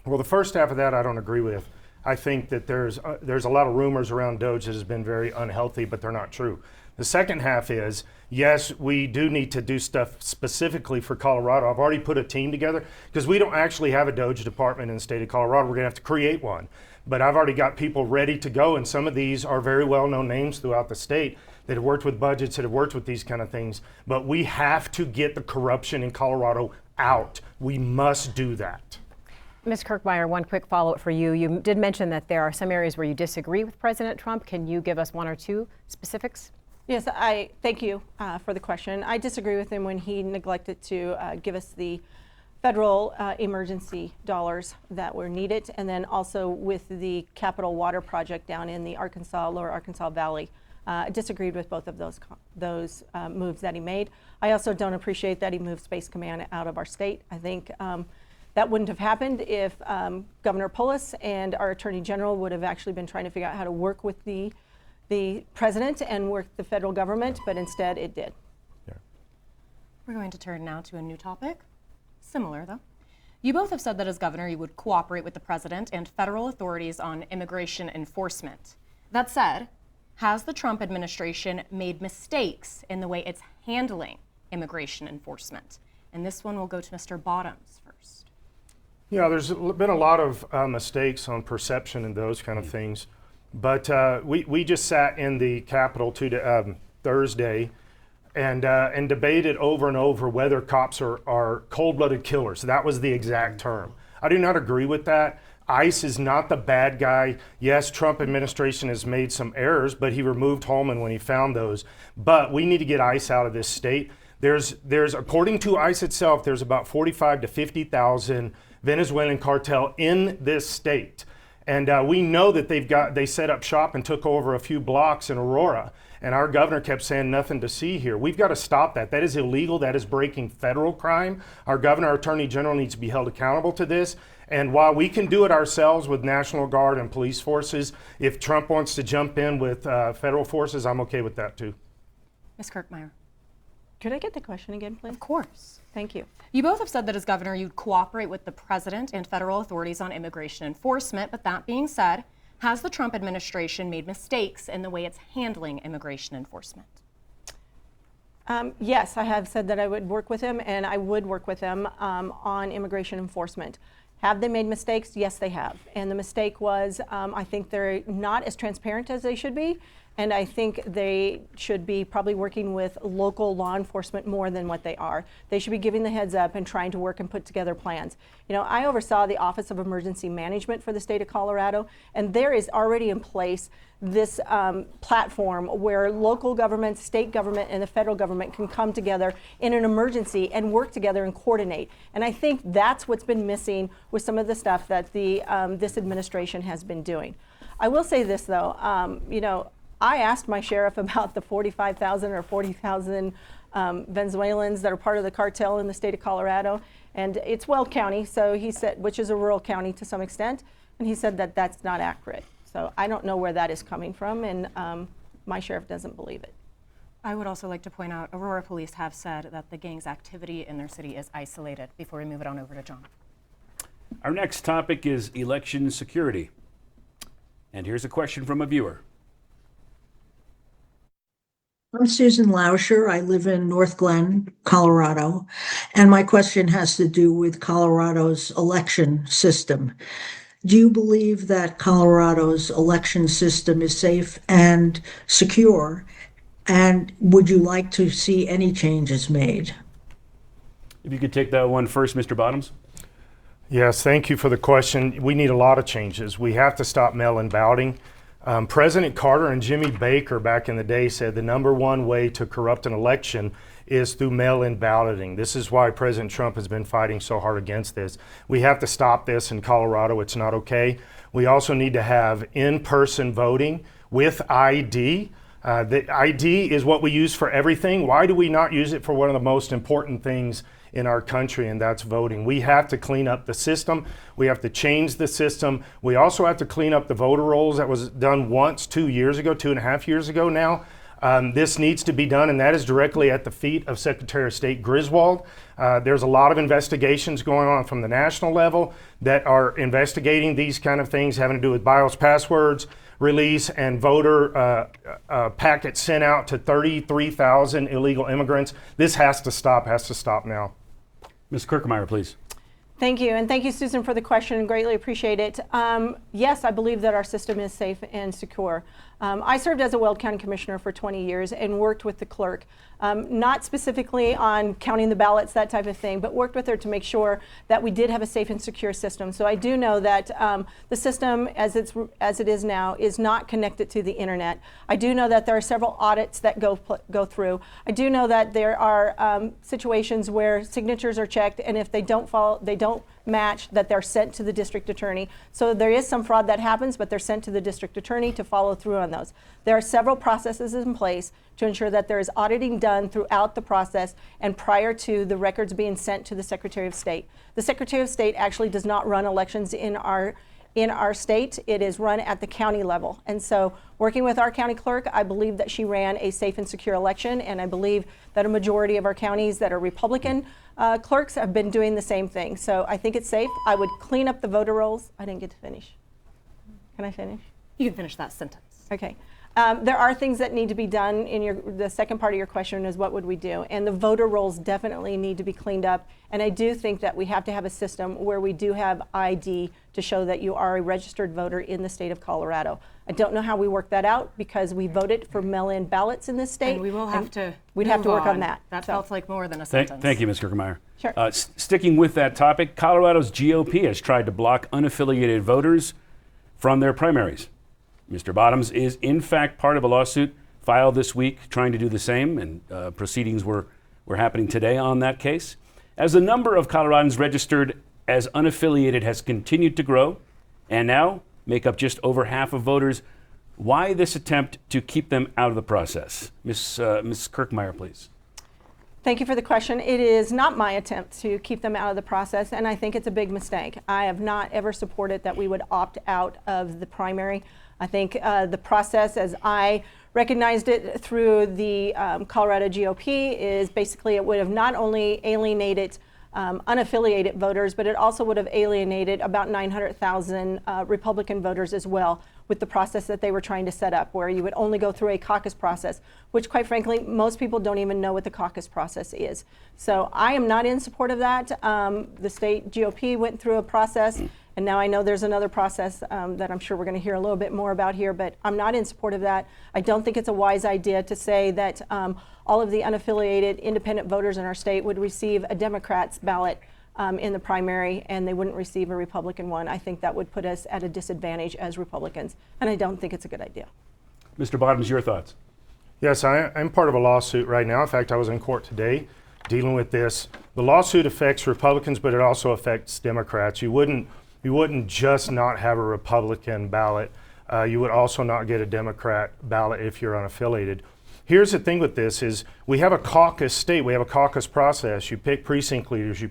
Speaker 7: Well, the first half of that I don't agree with. I think that there's a lot of rumors around Doge that has been very unhealthy, but they're not true. The second half is, yes, we do need to do stuff specifically for Colorado. I've already put a team together because we don't actually have a Doge department in the state of Colorado. We're going to have to create one. But I've already got people ready to go, and some of these are very well-known names throughout the state that have worked with budgets, that have worked with these kind of things. But we have to get the corruption in Colorado out. We must do that.
Speaker 9: Ms. Kirkmeyer, one quick follow-up for you. You did mention that there are some areas where you disagree with President Trump. Can you give us one or two specifics?
Speaker 2: Yes, I thank you for the question. I disagree with him when he neglected to give us the federal emergency dollars that were needed, and then also with the Capital Water Project down in the Lower Arkansas Valley. I disagreed with both of those moves that he made. I also don't appreciate that he moved Space Command out of our state. I think that wouldn't have happened if Governor Polis and our Attorney General would have actually been trying to figure out how to work with the president and work the federal government, but instead it did.
Speaker 7: Yeah.
Speaker 6: We're going to turn now to a new topic. Similar, though. You both have said that as governor you would cooperate with the president and federal authorities on immigration enforcement. That said, has the Trump administration made mistakes in the way it's handling immigration enforcement? And this one will go to Mr. Bottoms first.
Speaker 7: Yeah, there's been a lot of mistakes on perception and those kind of things. But we just sat in the Capitol Thursday and debated over and over whether cops are cold-blooded killers. That was the exact term. I do not agree with that. ICE is not the bad guy. Yes, Trump administration has made some errors, but he removed Holman when he found those. But we need to get ICE out of this state. There's according to ICE itself, there's about 45 to 50,000 Venezuelan cartel in this state. And we know that they set up shop and took over a few blocks in Aurora. And our governor kept saying nothing to see here. We've got to stop that. That is illegal. That is breaking federal crime. Our governor, our attorney general needs to be held accountable to this. And while we can do it ourselves with National Guard and police forces, if Trump wants to jump in with federal forces, I'm okay with that too.
Speaker 6: Ms. Kirkmeyer.
Speaker 2: Could I get the question again, please?
Speaker 6: Of course.
Speaker 2: Thank you.
Speaker 6: You both have said that as governor, you'd cooperate with the president and federal authorities on immigration enforcement. But that being said, has the Trump administration made mistakes in the way it's handling immigration enforcement?
Speaker 2: Yes, I have said that I would work with him, and I would work with him on immigration enforcement. Have they made mistakes? Yes, they have. And the mistake was, I think they're not as transparent as they should be. And I think they should be probably working with local law enforcement more than what they are. They should be giving the heads up and trying to work and put together plans. You know, I oversaw the Office of Emergency Management for the state of Colorado, and there is already in place this platform where local government, state government, and the federal government can come together in an emergency and work together and coordinate. And I think that's what's been missing with some of the stuff that this administration has been doing. I will say this though, you know, I asked my sheriff about the 45,000 or 40,000 Venezuelans that are part of the cartel in the state of Colorado, and it's Weld County, so he said, which is a rural county to some extent, and he said that that's not accurate. So I don't know where that is coming from, and my sheriff doesn't believe it.
Speaker 6: I would also like to point out, Aurora police have said that the gang's activity in their city is isolated. Before we move it on over to John.
Speaker 8: Our next topic is election security. And here's a question from a viewer.
Speaker 13: I'm Susan Lauscher. I live in North Glen, Colorado, and my question has to do with Colorado's election system. Do you believe that Colorado's election system is safe and secure, and would you like to see any changes made?
Speaker 8: If you could take that one first, Mr. Bottoms.
Speaker 7: Yes, thank you for the question. We need a lot of changes. We have to stop mail-in balloting. President Carter and Jimmy Baker back in the day said the #1 way to corrupt an election is through mail-in balloting. This is why President Trump has been fighting so hard against this. We have to stop this in Colorado. It's not okay. We also need to have in-person voting with ID. The ID is what we use for everything. Why do we not use it for one of the most important things in our country, and that's voting? We have to clean up the system. We have to change the system. We also have to clean up the voter rolls. That was done once 2 years ago, 2.5 years ago now. This needs to be done, and that is directly at the feet of Secretary of State Griswold. There's a lot of investigations going on from the national level that are investigating these kind of things having to do with BIOS passwords, release, and voter packets sent out to 33,000 illegal immigrants. This has to stop now.
Speaker 8: Ms. Kirkmeyer, please.
Speaker 2: Thank you, and thank you, Susan, for the question. Greatly appreciate it. Yes, I believe that our system is safe and secure. I served as a Weld County Commissioner for 20 years and worked with the clerk, not specifically on counting the ballots, that type of thing, but worked with her to make sure that we did have a safe and secure system. So I do know that the system, as it is now, is not connected to the internet. I do know that there are several audits that go through. I do know that there are situations where signatures are checked, and if they don't match, that they're sent to the district attorney. So there is some fraud that happens, but they're sent to the district attorney to follow through on those. There are several processes in place to ensure that there is auditing done throughout the process and prior to the records being sent to the Secretary of State. The Secretary of State actually does not run elections in our state. It is run at the county level. And so working with our county clerk, I believe that she ran a safe and secure election, and I believe that a majority of our counties that are Republican clerks have been doing the same thing. So I think it's safe. I would clean up the voter rolls. I didn't get to finish. Can I finish?
Speaker 6: You can finish that sentence.
Speaker 2: Okay. There are things that need to be done in the second part of your question is what would we do? And the voter rolls definitely need to be cleaned up. And I do think that we have to have a system where we do have ID to show that you are a registered voter in the state of Colorado. I don't know how we work that out because we voted for mail-in ballots in this state.
Speaker 6: And we will have to
Speaker 2: We'd have to work on that.
Speaker 6: That felt like more than a sentence.
Speaker 8: Thank you, Ms. Kirkmeyer.
Speaker 2: Sure.
Speaker 8: Sticking with that topic, Colorado's GOP has tried to block unaffiliated voters from their primaries. Mr. Bottoms is in fact part of a lawsuit filed this week trying to do the same, and proceedings were happening today on that case. As the number of Coloradans registered as unaffiliated has continued to grow and now make up just over half of voters, why this attempt to keep them out of the process? Ms. Kirkmeyer, please.
Speaker 2: Thank you for the question. It is not my attempt to keep them out of the process, and I think it's a big mistake. I have not ever supported that we would opt out of the primary. I think the process, as I recognized it through the Colorado GOP, is basically it would have not only alienated unaffiliated voters, but it also would have alienated about 900,000 Republican voters as well with the process that they were trying to set up, where you would only go through a caucus process, which quite frankly, most people don't even know what the caucus process is. So I am not in support of that. The state GOP went through a process, and now I know there's another process that I'm sure we're going to hear a little bit more about here, but I'm not in support of that. I don't think it's a wise idea to say that all of the unaffiliated independent voters in our state would receive a Democrat's ballot in the primary and they wouldn't receive a Republican one. I think that would put us at a disadvantage as Republicans, and I don't think it's a good idea.
Speaker 8: Mr. Bottoms, your thoughts?
Speaker 7: Yes, I'm part of a lawsuit right now. In fact, I was in court today dealing with this. The lawsuit affects Republicans, but it also affects Democrats. You wouldn't just not have a Republican ballot. You would also not get a Democrat ballot if you're unaffiliated. Here's the thing with this is we have a caucus state, we have a caucus process. You pick precinct leaders, you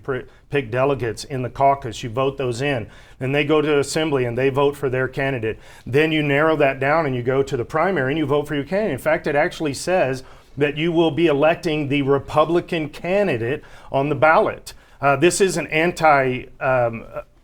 Speaker 7: pick delegates in the caucus, you vote those in. Then they go to assembly and they vote for their candidate. Then you narrow that down and you go to the primary and you vote for your candidate. In fact, it actually says that you will be electing the Republican candidate on the ballot. This isn't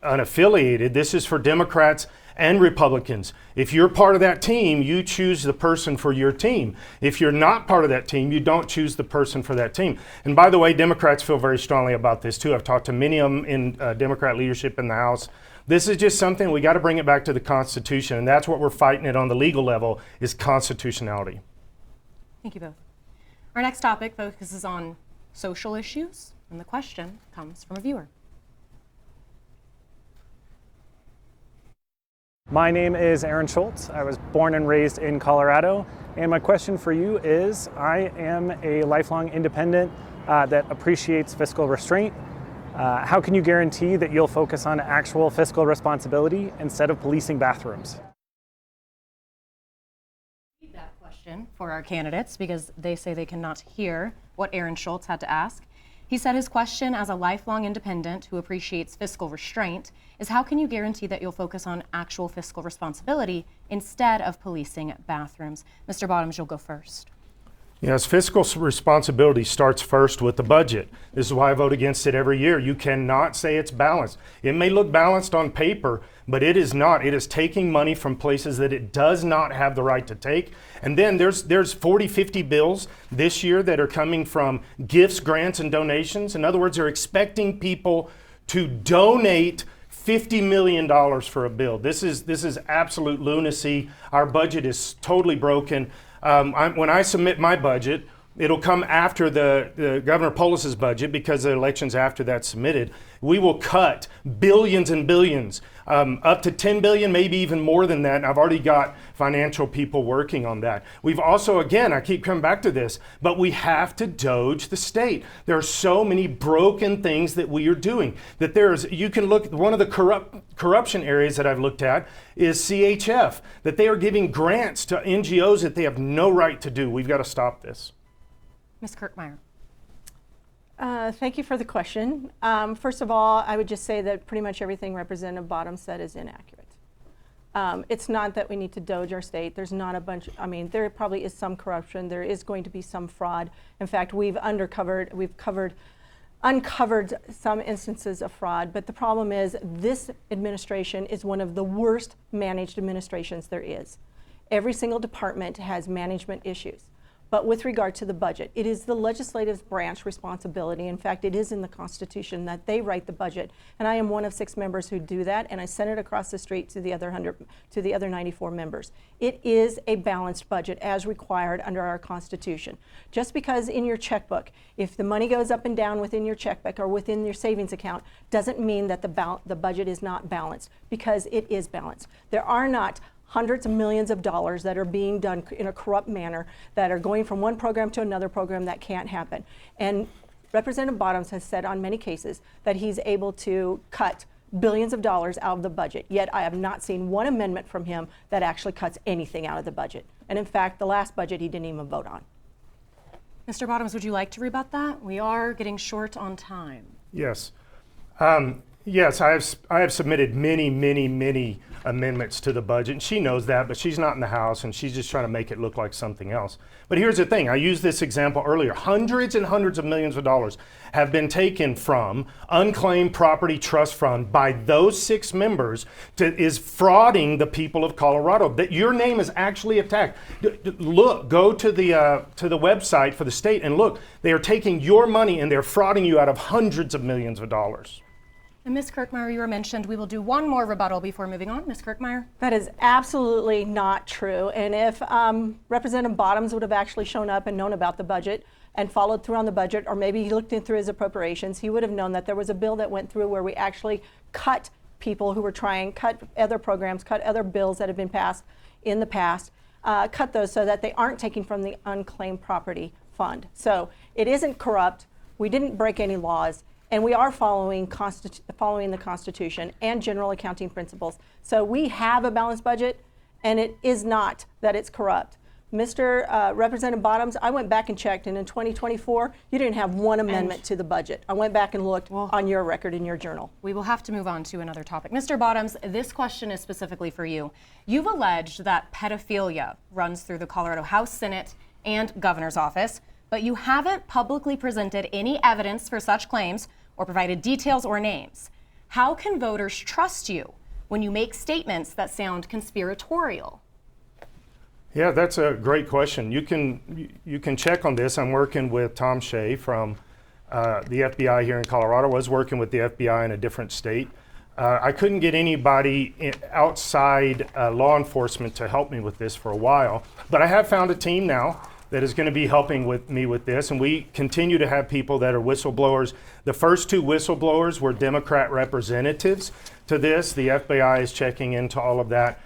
Speaker 7: unaffiliated. This is for Democrats and Republicans. If you're part of that team, you choose the person for your team. If you're not part of that team, you don't choose the person for that team. And by the way, Democrats feel very strongly about this too. I've talked to many of them in Democrat leadership in the House. This is just something we got to bring it back to the Constitution, and that's what we're fighting it on the legal level is constitutionality.
Speaker 6: Thank you both. Our next topic focuses on social issues, and the question comes from a viewer.
Speaker 14: My name is Aaron Schultz. I was born and raised in Colorado, and my question for you is, I am a lifelong independent that appreciates fiscal restraint. How can you guarantee that you'll focus on actual fiscal responsibility instead of policing bathrooms?
Speaker 6: That question for our candidates because they say they cannot hear what Aaron Schultz had to ask. He said his question as a lifelong independent who appreciates fiscal restraint is how can you guarantee that you'll focus on actual fiscal responsibility instead of policing bathrooms? Mr. Bottoms, you'll go first.
Speaker 7: Yes, fiscal responsibility starts first with the budget. This is why I vote against it every year. You cannot say it's balanced. It may look balanced on paper, but it is not. It is taking money from places that it does not have the right to take. And then there's 40, 50 bills this year that are coming from gifts, grants, and donations. In other words, they're expecting people to donate $50 million for a bill. This is absolute lunacy. Our budget is totally broken. When I submit my budget, it'll come after the Governor Polis's budget because the election's after that's submitted. We will cut billions and billions, up to 10 billion, maybe even more than that. And I've already got financial people working on that. We've also, again, I keep coming back to this, but we have to doge the state. There are so many broken things that we are doing that you can look, one of the corruption areas that I've looked at is CHF, that they are giving grants to NGOs that they have no right to do. We've got to stop this.
Speaker 6: Ms. Kirkmeyer.
Speaker 2: Thank you for the question. First of all, I would just say that pretty much everything Representative Bottoms said is inaccurate. It's not that we need to doge our state. There's not a bunch, there probably is some corruption. There is going to be some fraud. In fact, we've uncovered some instances of fraud, but the problem is this administration is one of the worst managed administrations there is. Every single department has management issues. But with regard to the budget, it is the legislative branch responsibility. In fact, it is in the Constitution that they write the budget. And I am one of 6 members who do that, and I sent it across the street to the other 94 members. It is a balanced budget as required under our Constitution. Just because in your checkbook, if the money goes up and down within your checkbook or within your savings account, doesn't mean that the budget is not balanced, because it is balanced. There are not hundreds of millions of dollars that are being done in a corrupt manner that are going from one program to another program. That can't happen. And Representative Bottoms has said on many cases that he's able to cut billions of dollars out of the budget, yet I have not seen one amendment from him that actually cuts anything out of the budget. And in fact, the last budget he didn't even vote on.
Speaker 6: Mr. Bottoms, would you like to rebut that? We are getting short on time.
Speaker 7: Yes. Yes, I have submitted many amendments to the budget, and she knows that, but she's not in the House, and she's just trying to make it look like something else. But here's the thing. I used this example earlier. Hundreds and hundreds of millions of dollars have been taken from unclaimed property trust fund by those 6 members is frauding the people of Colorado. That your name is actually attacked. Look, go to the website for the state and look. They are taking your money and they're frauding you out of hundreds of millions of dollars.
Speaker 6: And Ms. Kirkmeyer, you were mentioned. We will do one more rebuttal before moving on. Ms. Kirkmeyer?
Speaker 2: That is absolutely not true. And if Representative Bottoms would have actually shown up and known about the budget and followed through on the budget, or maybe he looked in through his appropriations, he would have known that there was a bill that went through where we actually cut people who were cut other programs, cut other bills that have been passed in the past, cut those so that they aren't taking from the unclaimed property fund. So it isn't corrupt. We didn't break any laws. And we are following the Constitution and general accounting principles. So we have a balanced budget, and it is not that it's corrupt. Mr. Representative Bottoms, I went back and checked, and in 2024, you didn't have one amendment to the budget. I went back and looked on your record in your journal.
Speaker 6: We will have to move on to another topic. Mr. Bottoms, this question is specifically for you. You've alleged that pedophilia runs through the Colorado House, Senate, and governor's office, but you haven't publicly presented any evidence for such claims or provided details or names. How can voters trust you when you make statements that sound conspiratorial?
Speaker 7: Yeah, that's a great question. You can check on this. I'm working with Tom Shea from the FBI here in Colorado. I was working with the FBI in a different state. I couldn't get anybody outside law enforcement to help me with this for a while, but I have found a team now that is going to be helping me with this, and we continue to have people that are whistleblowers. The first 2 whistleblowers were Democrat representatives to this. The FBI is checking into all of that.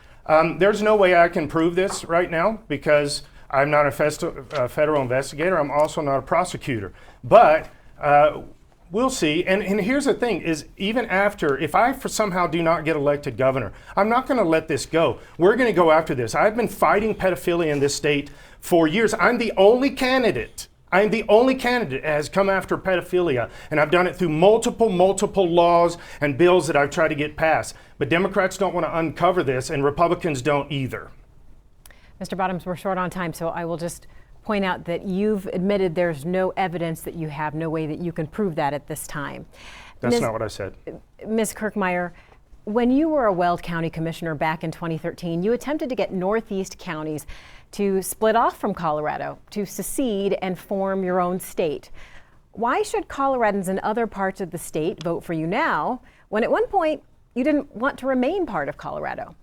Speaker 7: There's no way I can prove this right now because I'm not a federal investigator. I'm also not a prosecutor. But we'll see. And here's the thing is, even after, if I somehow do not get elected governor, I'm not going to let this go. We're going to go after this. I've been fighting pedophilia in this state for years. I'm the only candidate that has come after pedophilia, and I've done it through multiple laws and bills that I've tried to get passed. But Democrats don't want to uncover this, and Republicans don't either.
Speaker 9: Mr. Bottoms, we're short on time, so I will just point out that you've admitted there's no evidence that you have, no way that you can prove that at this time.
Speaker 7: That's not what I said.
Speaker 9: Ms. Kirkmeyer, when you were a Weld County Commissioner back in 2013, you attempted to get Northeast counties to split off from Colorado, to secede and form your own state. Why should Coloradans in other parts of the state vote for you now, when at one point you didn't want to remain part of Colorado?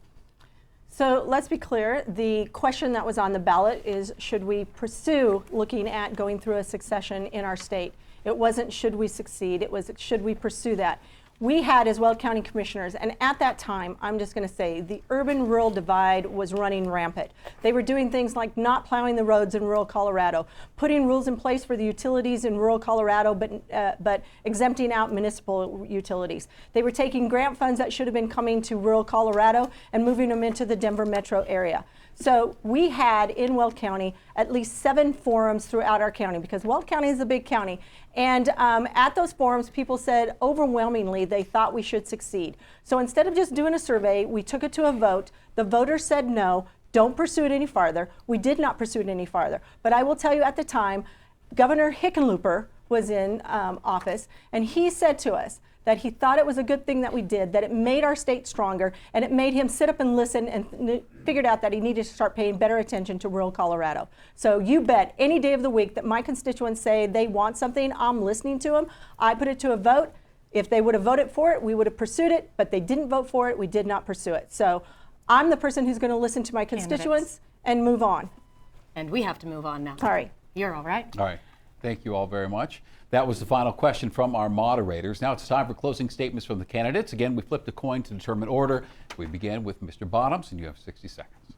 Speaker 2: So let's be clear, the question that was on the ballot is, should we pursue looking at going through a succession in our state? It wasn't should we succeed, it was should we pursue that? We had as Weld County Commissioners, and at that time, I'm just going to say, the urban-rural divide was running rampant. They were doing things like not plowing the roads in rural Colorado, putting rules in place for the utilities in rural Colorado, but exempting out municipal utilities. They were taking grant funds that should have been coming to rural Colorado and moving them into the Denver metro area. So we had in Weld County at least 7 forums throughout our county, because Weld County is a big county. And at those forums, people said overwhelmingly they thought we should succeed. So instead of just doing a survey, we took it to a vote. The voters said no, don't pursue it any farther. We did not pursue it any farther. But I will tell you, at the time, Governor Hickenlooper was in office, and he said to us that he thought it was a good thing that we did, that it made our state stronger, and it made him sit up and listen and figured out that he needed to start paying better attention to rural Colorado. So you bet any day of the week that my constituents say they want something, I'm listening to them. I put it to a vote. If they would have voted for it, we would have pursued it, but they didn't vote for it, we did not pursue it. So I'm the person who's going to listen to my constituents and move on.
Speaker 6: And we have to move on now.
Speaker 2: Sorry.
Speaker 6: You're all right.
Speaker 5: All right. Thank you all very much. That was the final question from our moderators. Now it's time for closing statements from the candidates. Again, we flipped a coin to determine order. We begin with Mr. Bottoms, and you have 60 seconds.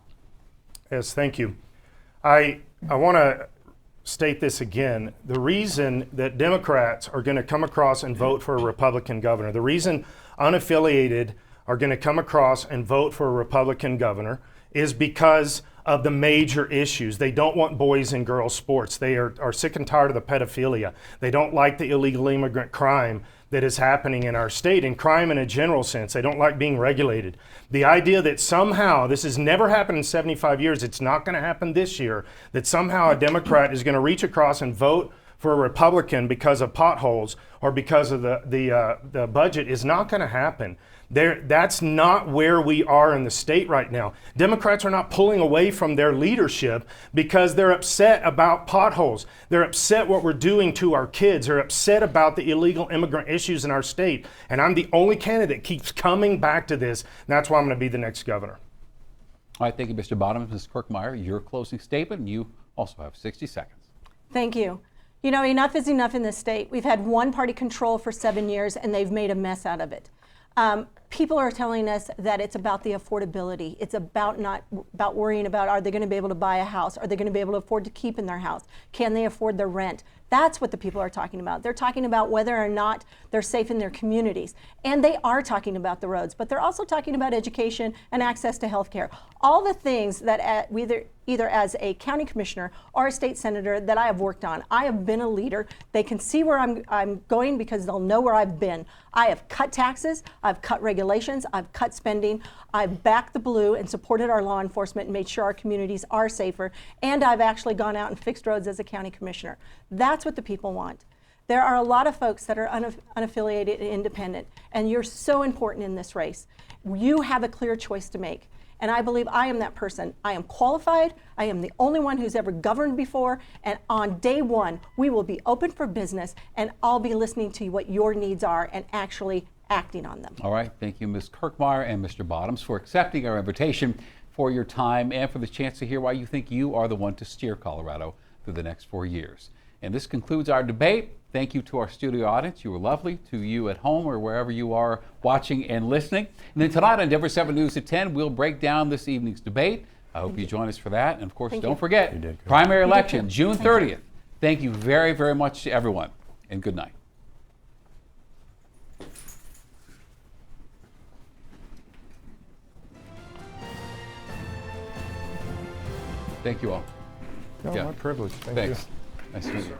Speaker 7: Yes, thank you. I want to state this again. The reason that Democrats are going to come across and vote for a Republican governor, the reason unaffiliated are going to come across and vote for a Republican governor is because of the major issues. They don't want boys and girls sports. They are sick and tired of the pedophilia. They don't like the illegal immigrant crime that is happening in our state, and crime in a general sense. They don't like being regulated. The idea that somehow, this has never happened in 75 years, it's not going to happen this year, that somehow a Democrat is going to reach across and vote for a Republican because of potholes or because of the budget is not going to happen. That's not where we are in the state right now. Democrats are not pulling away from their leadership because they're upset about potholes. They're upset what we're doing to our kids. They're upset about the illegal immigrant issues in our state. And I'm the only candidate that keeps coming back to this. And that's why I'm going to be the next governor.
Speaker 5: All right, thank you, Mr. Bottoms. Ms. Kirkmeyer, your closing statement, and you also have 60 seconds.
Speaker 2: Thank you. You know, enough is enough in this state. We've had one party control for 7 years, and they've made a mess out of it. People are telling us that it's about the affordability. It's about not about worrying about, are they going to be able to buy a house? Are they going to be able to afford to keep in their house? Can they afford their rent? That's what the people are talking about. They're talking about whether or not they're safe in their communities. And they are talking about the roads, but they're also talking about education and access to health care. All the things that either as a county commissioner or a state senator that I have worked on. I have been a leader. They can see where I'm going because they'll know where I've been. I have cut taxes, I've cut regulations, I've cut spending, I've backed the blue and supported our law enforcement and made sure our communities are safer, and I've actually gone out and fixed roads as a county commissioner. That's what the people want. There are a lot of folks that are unaffiliated and independent, and you're so important in this race. You have a clear choice to make. And I believe I am that person. I am qualified. I am the only one who's ever governed before. And on day one, we will be open for business, and I'll be listening to what your needs are and actually acting on them.
Speaker 5: All right. Thank you, Ms. Kirkmeyer and Mr. Bottoms, for accepting our invitation, for your time, and for the chance to hear why you think you are the one to steer Colorado through the next 4 years. And this concludes our debate. Thank you to our studio audience. You were lovely. To you at home or wherever you are watching and listening. And then tonight on Denver7 News at 10, we'll break down this evening's debate. I hope you join us for that. And of course, don't forget, primary election, June 30th. Thank you very, very much to everyone, and good night. Thank you all.
Speaker 7: No, my privilege. Thank you.
Speaker 5: Nice to meet you.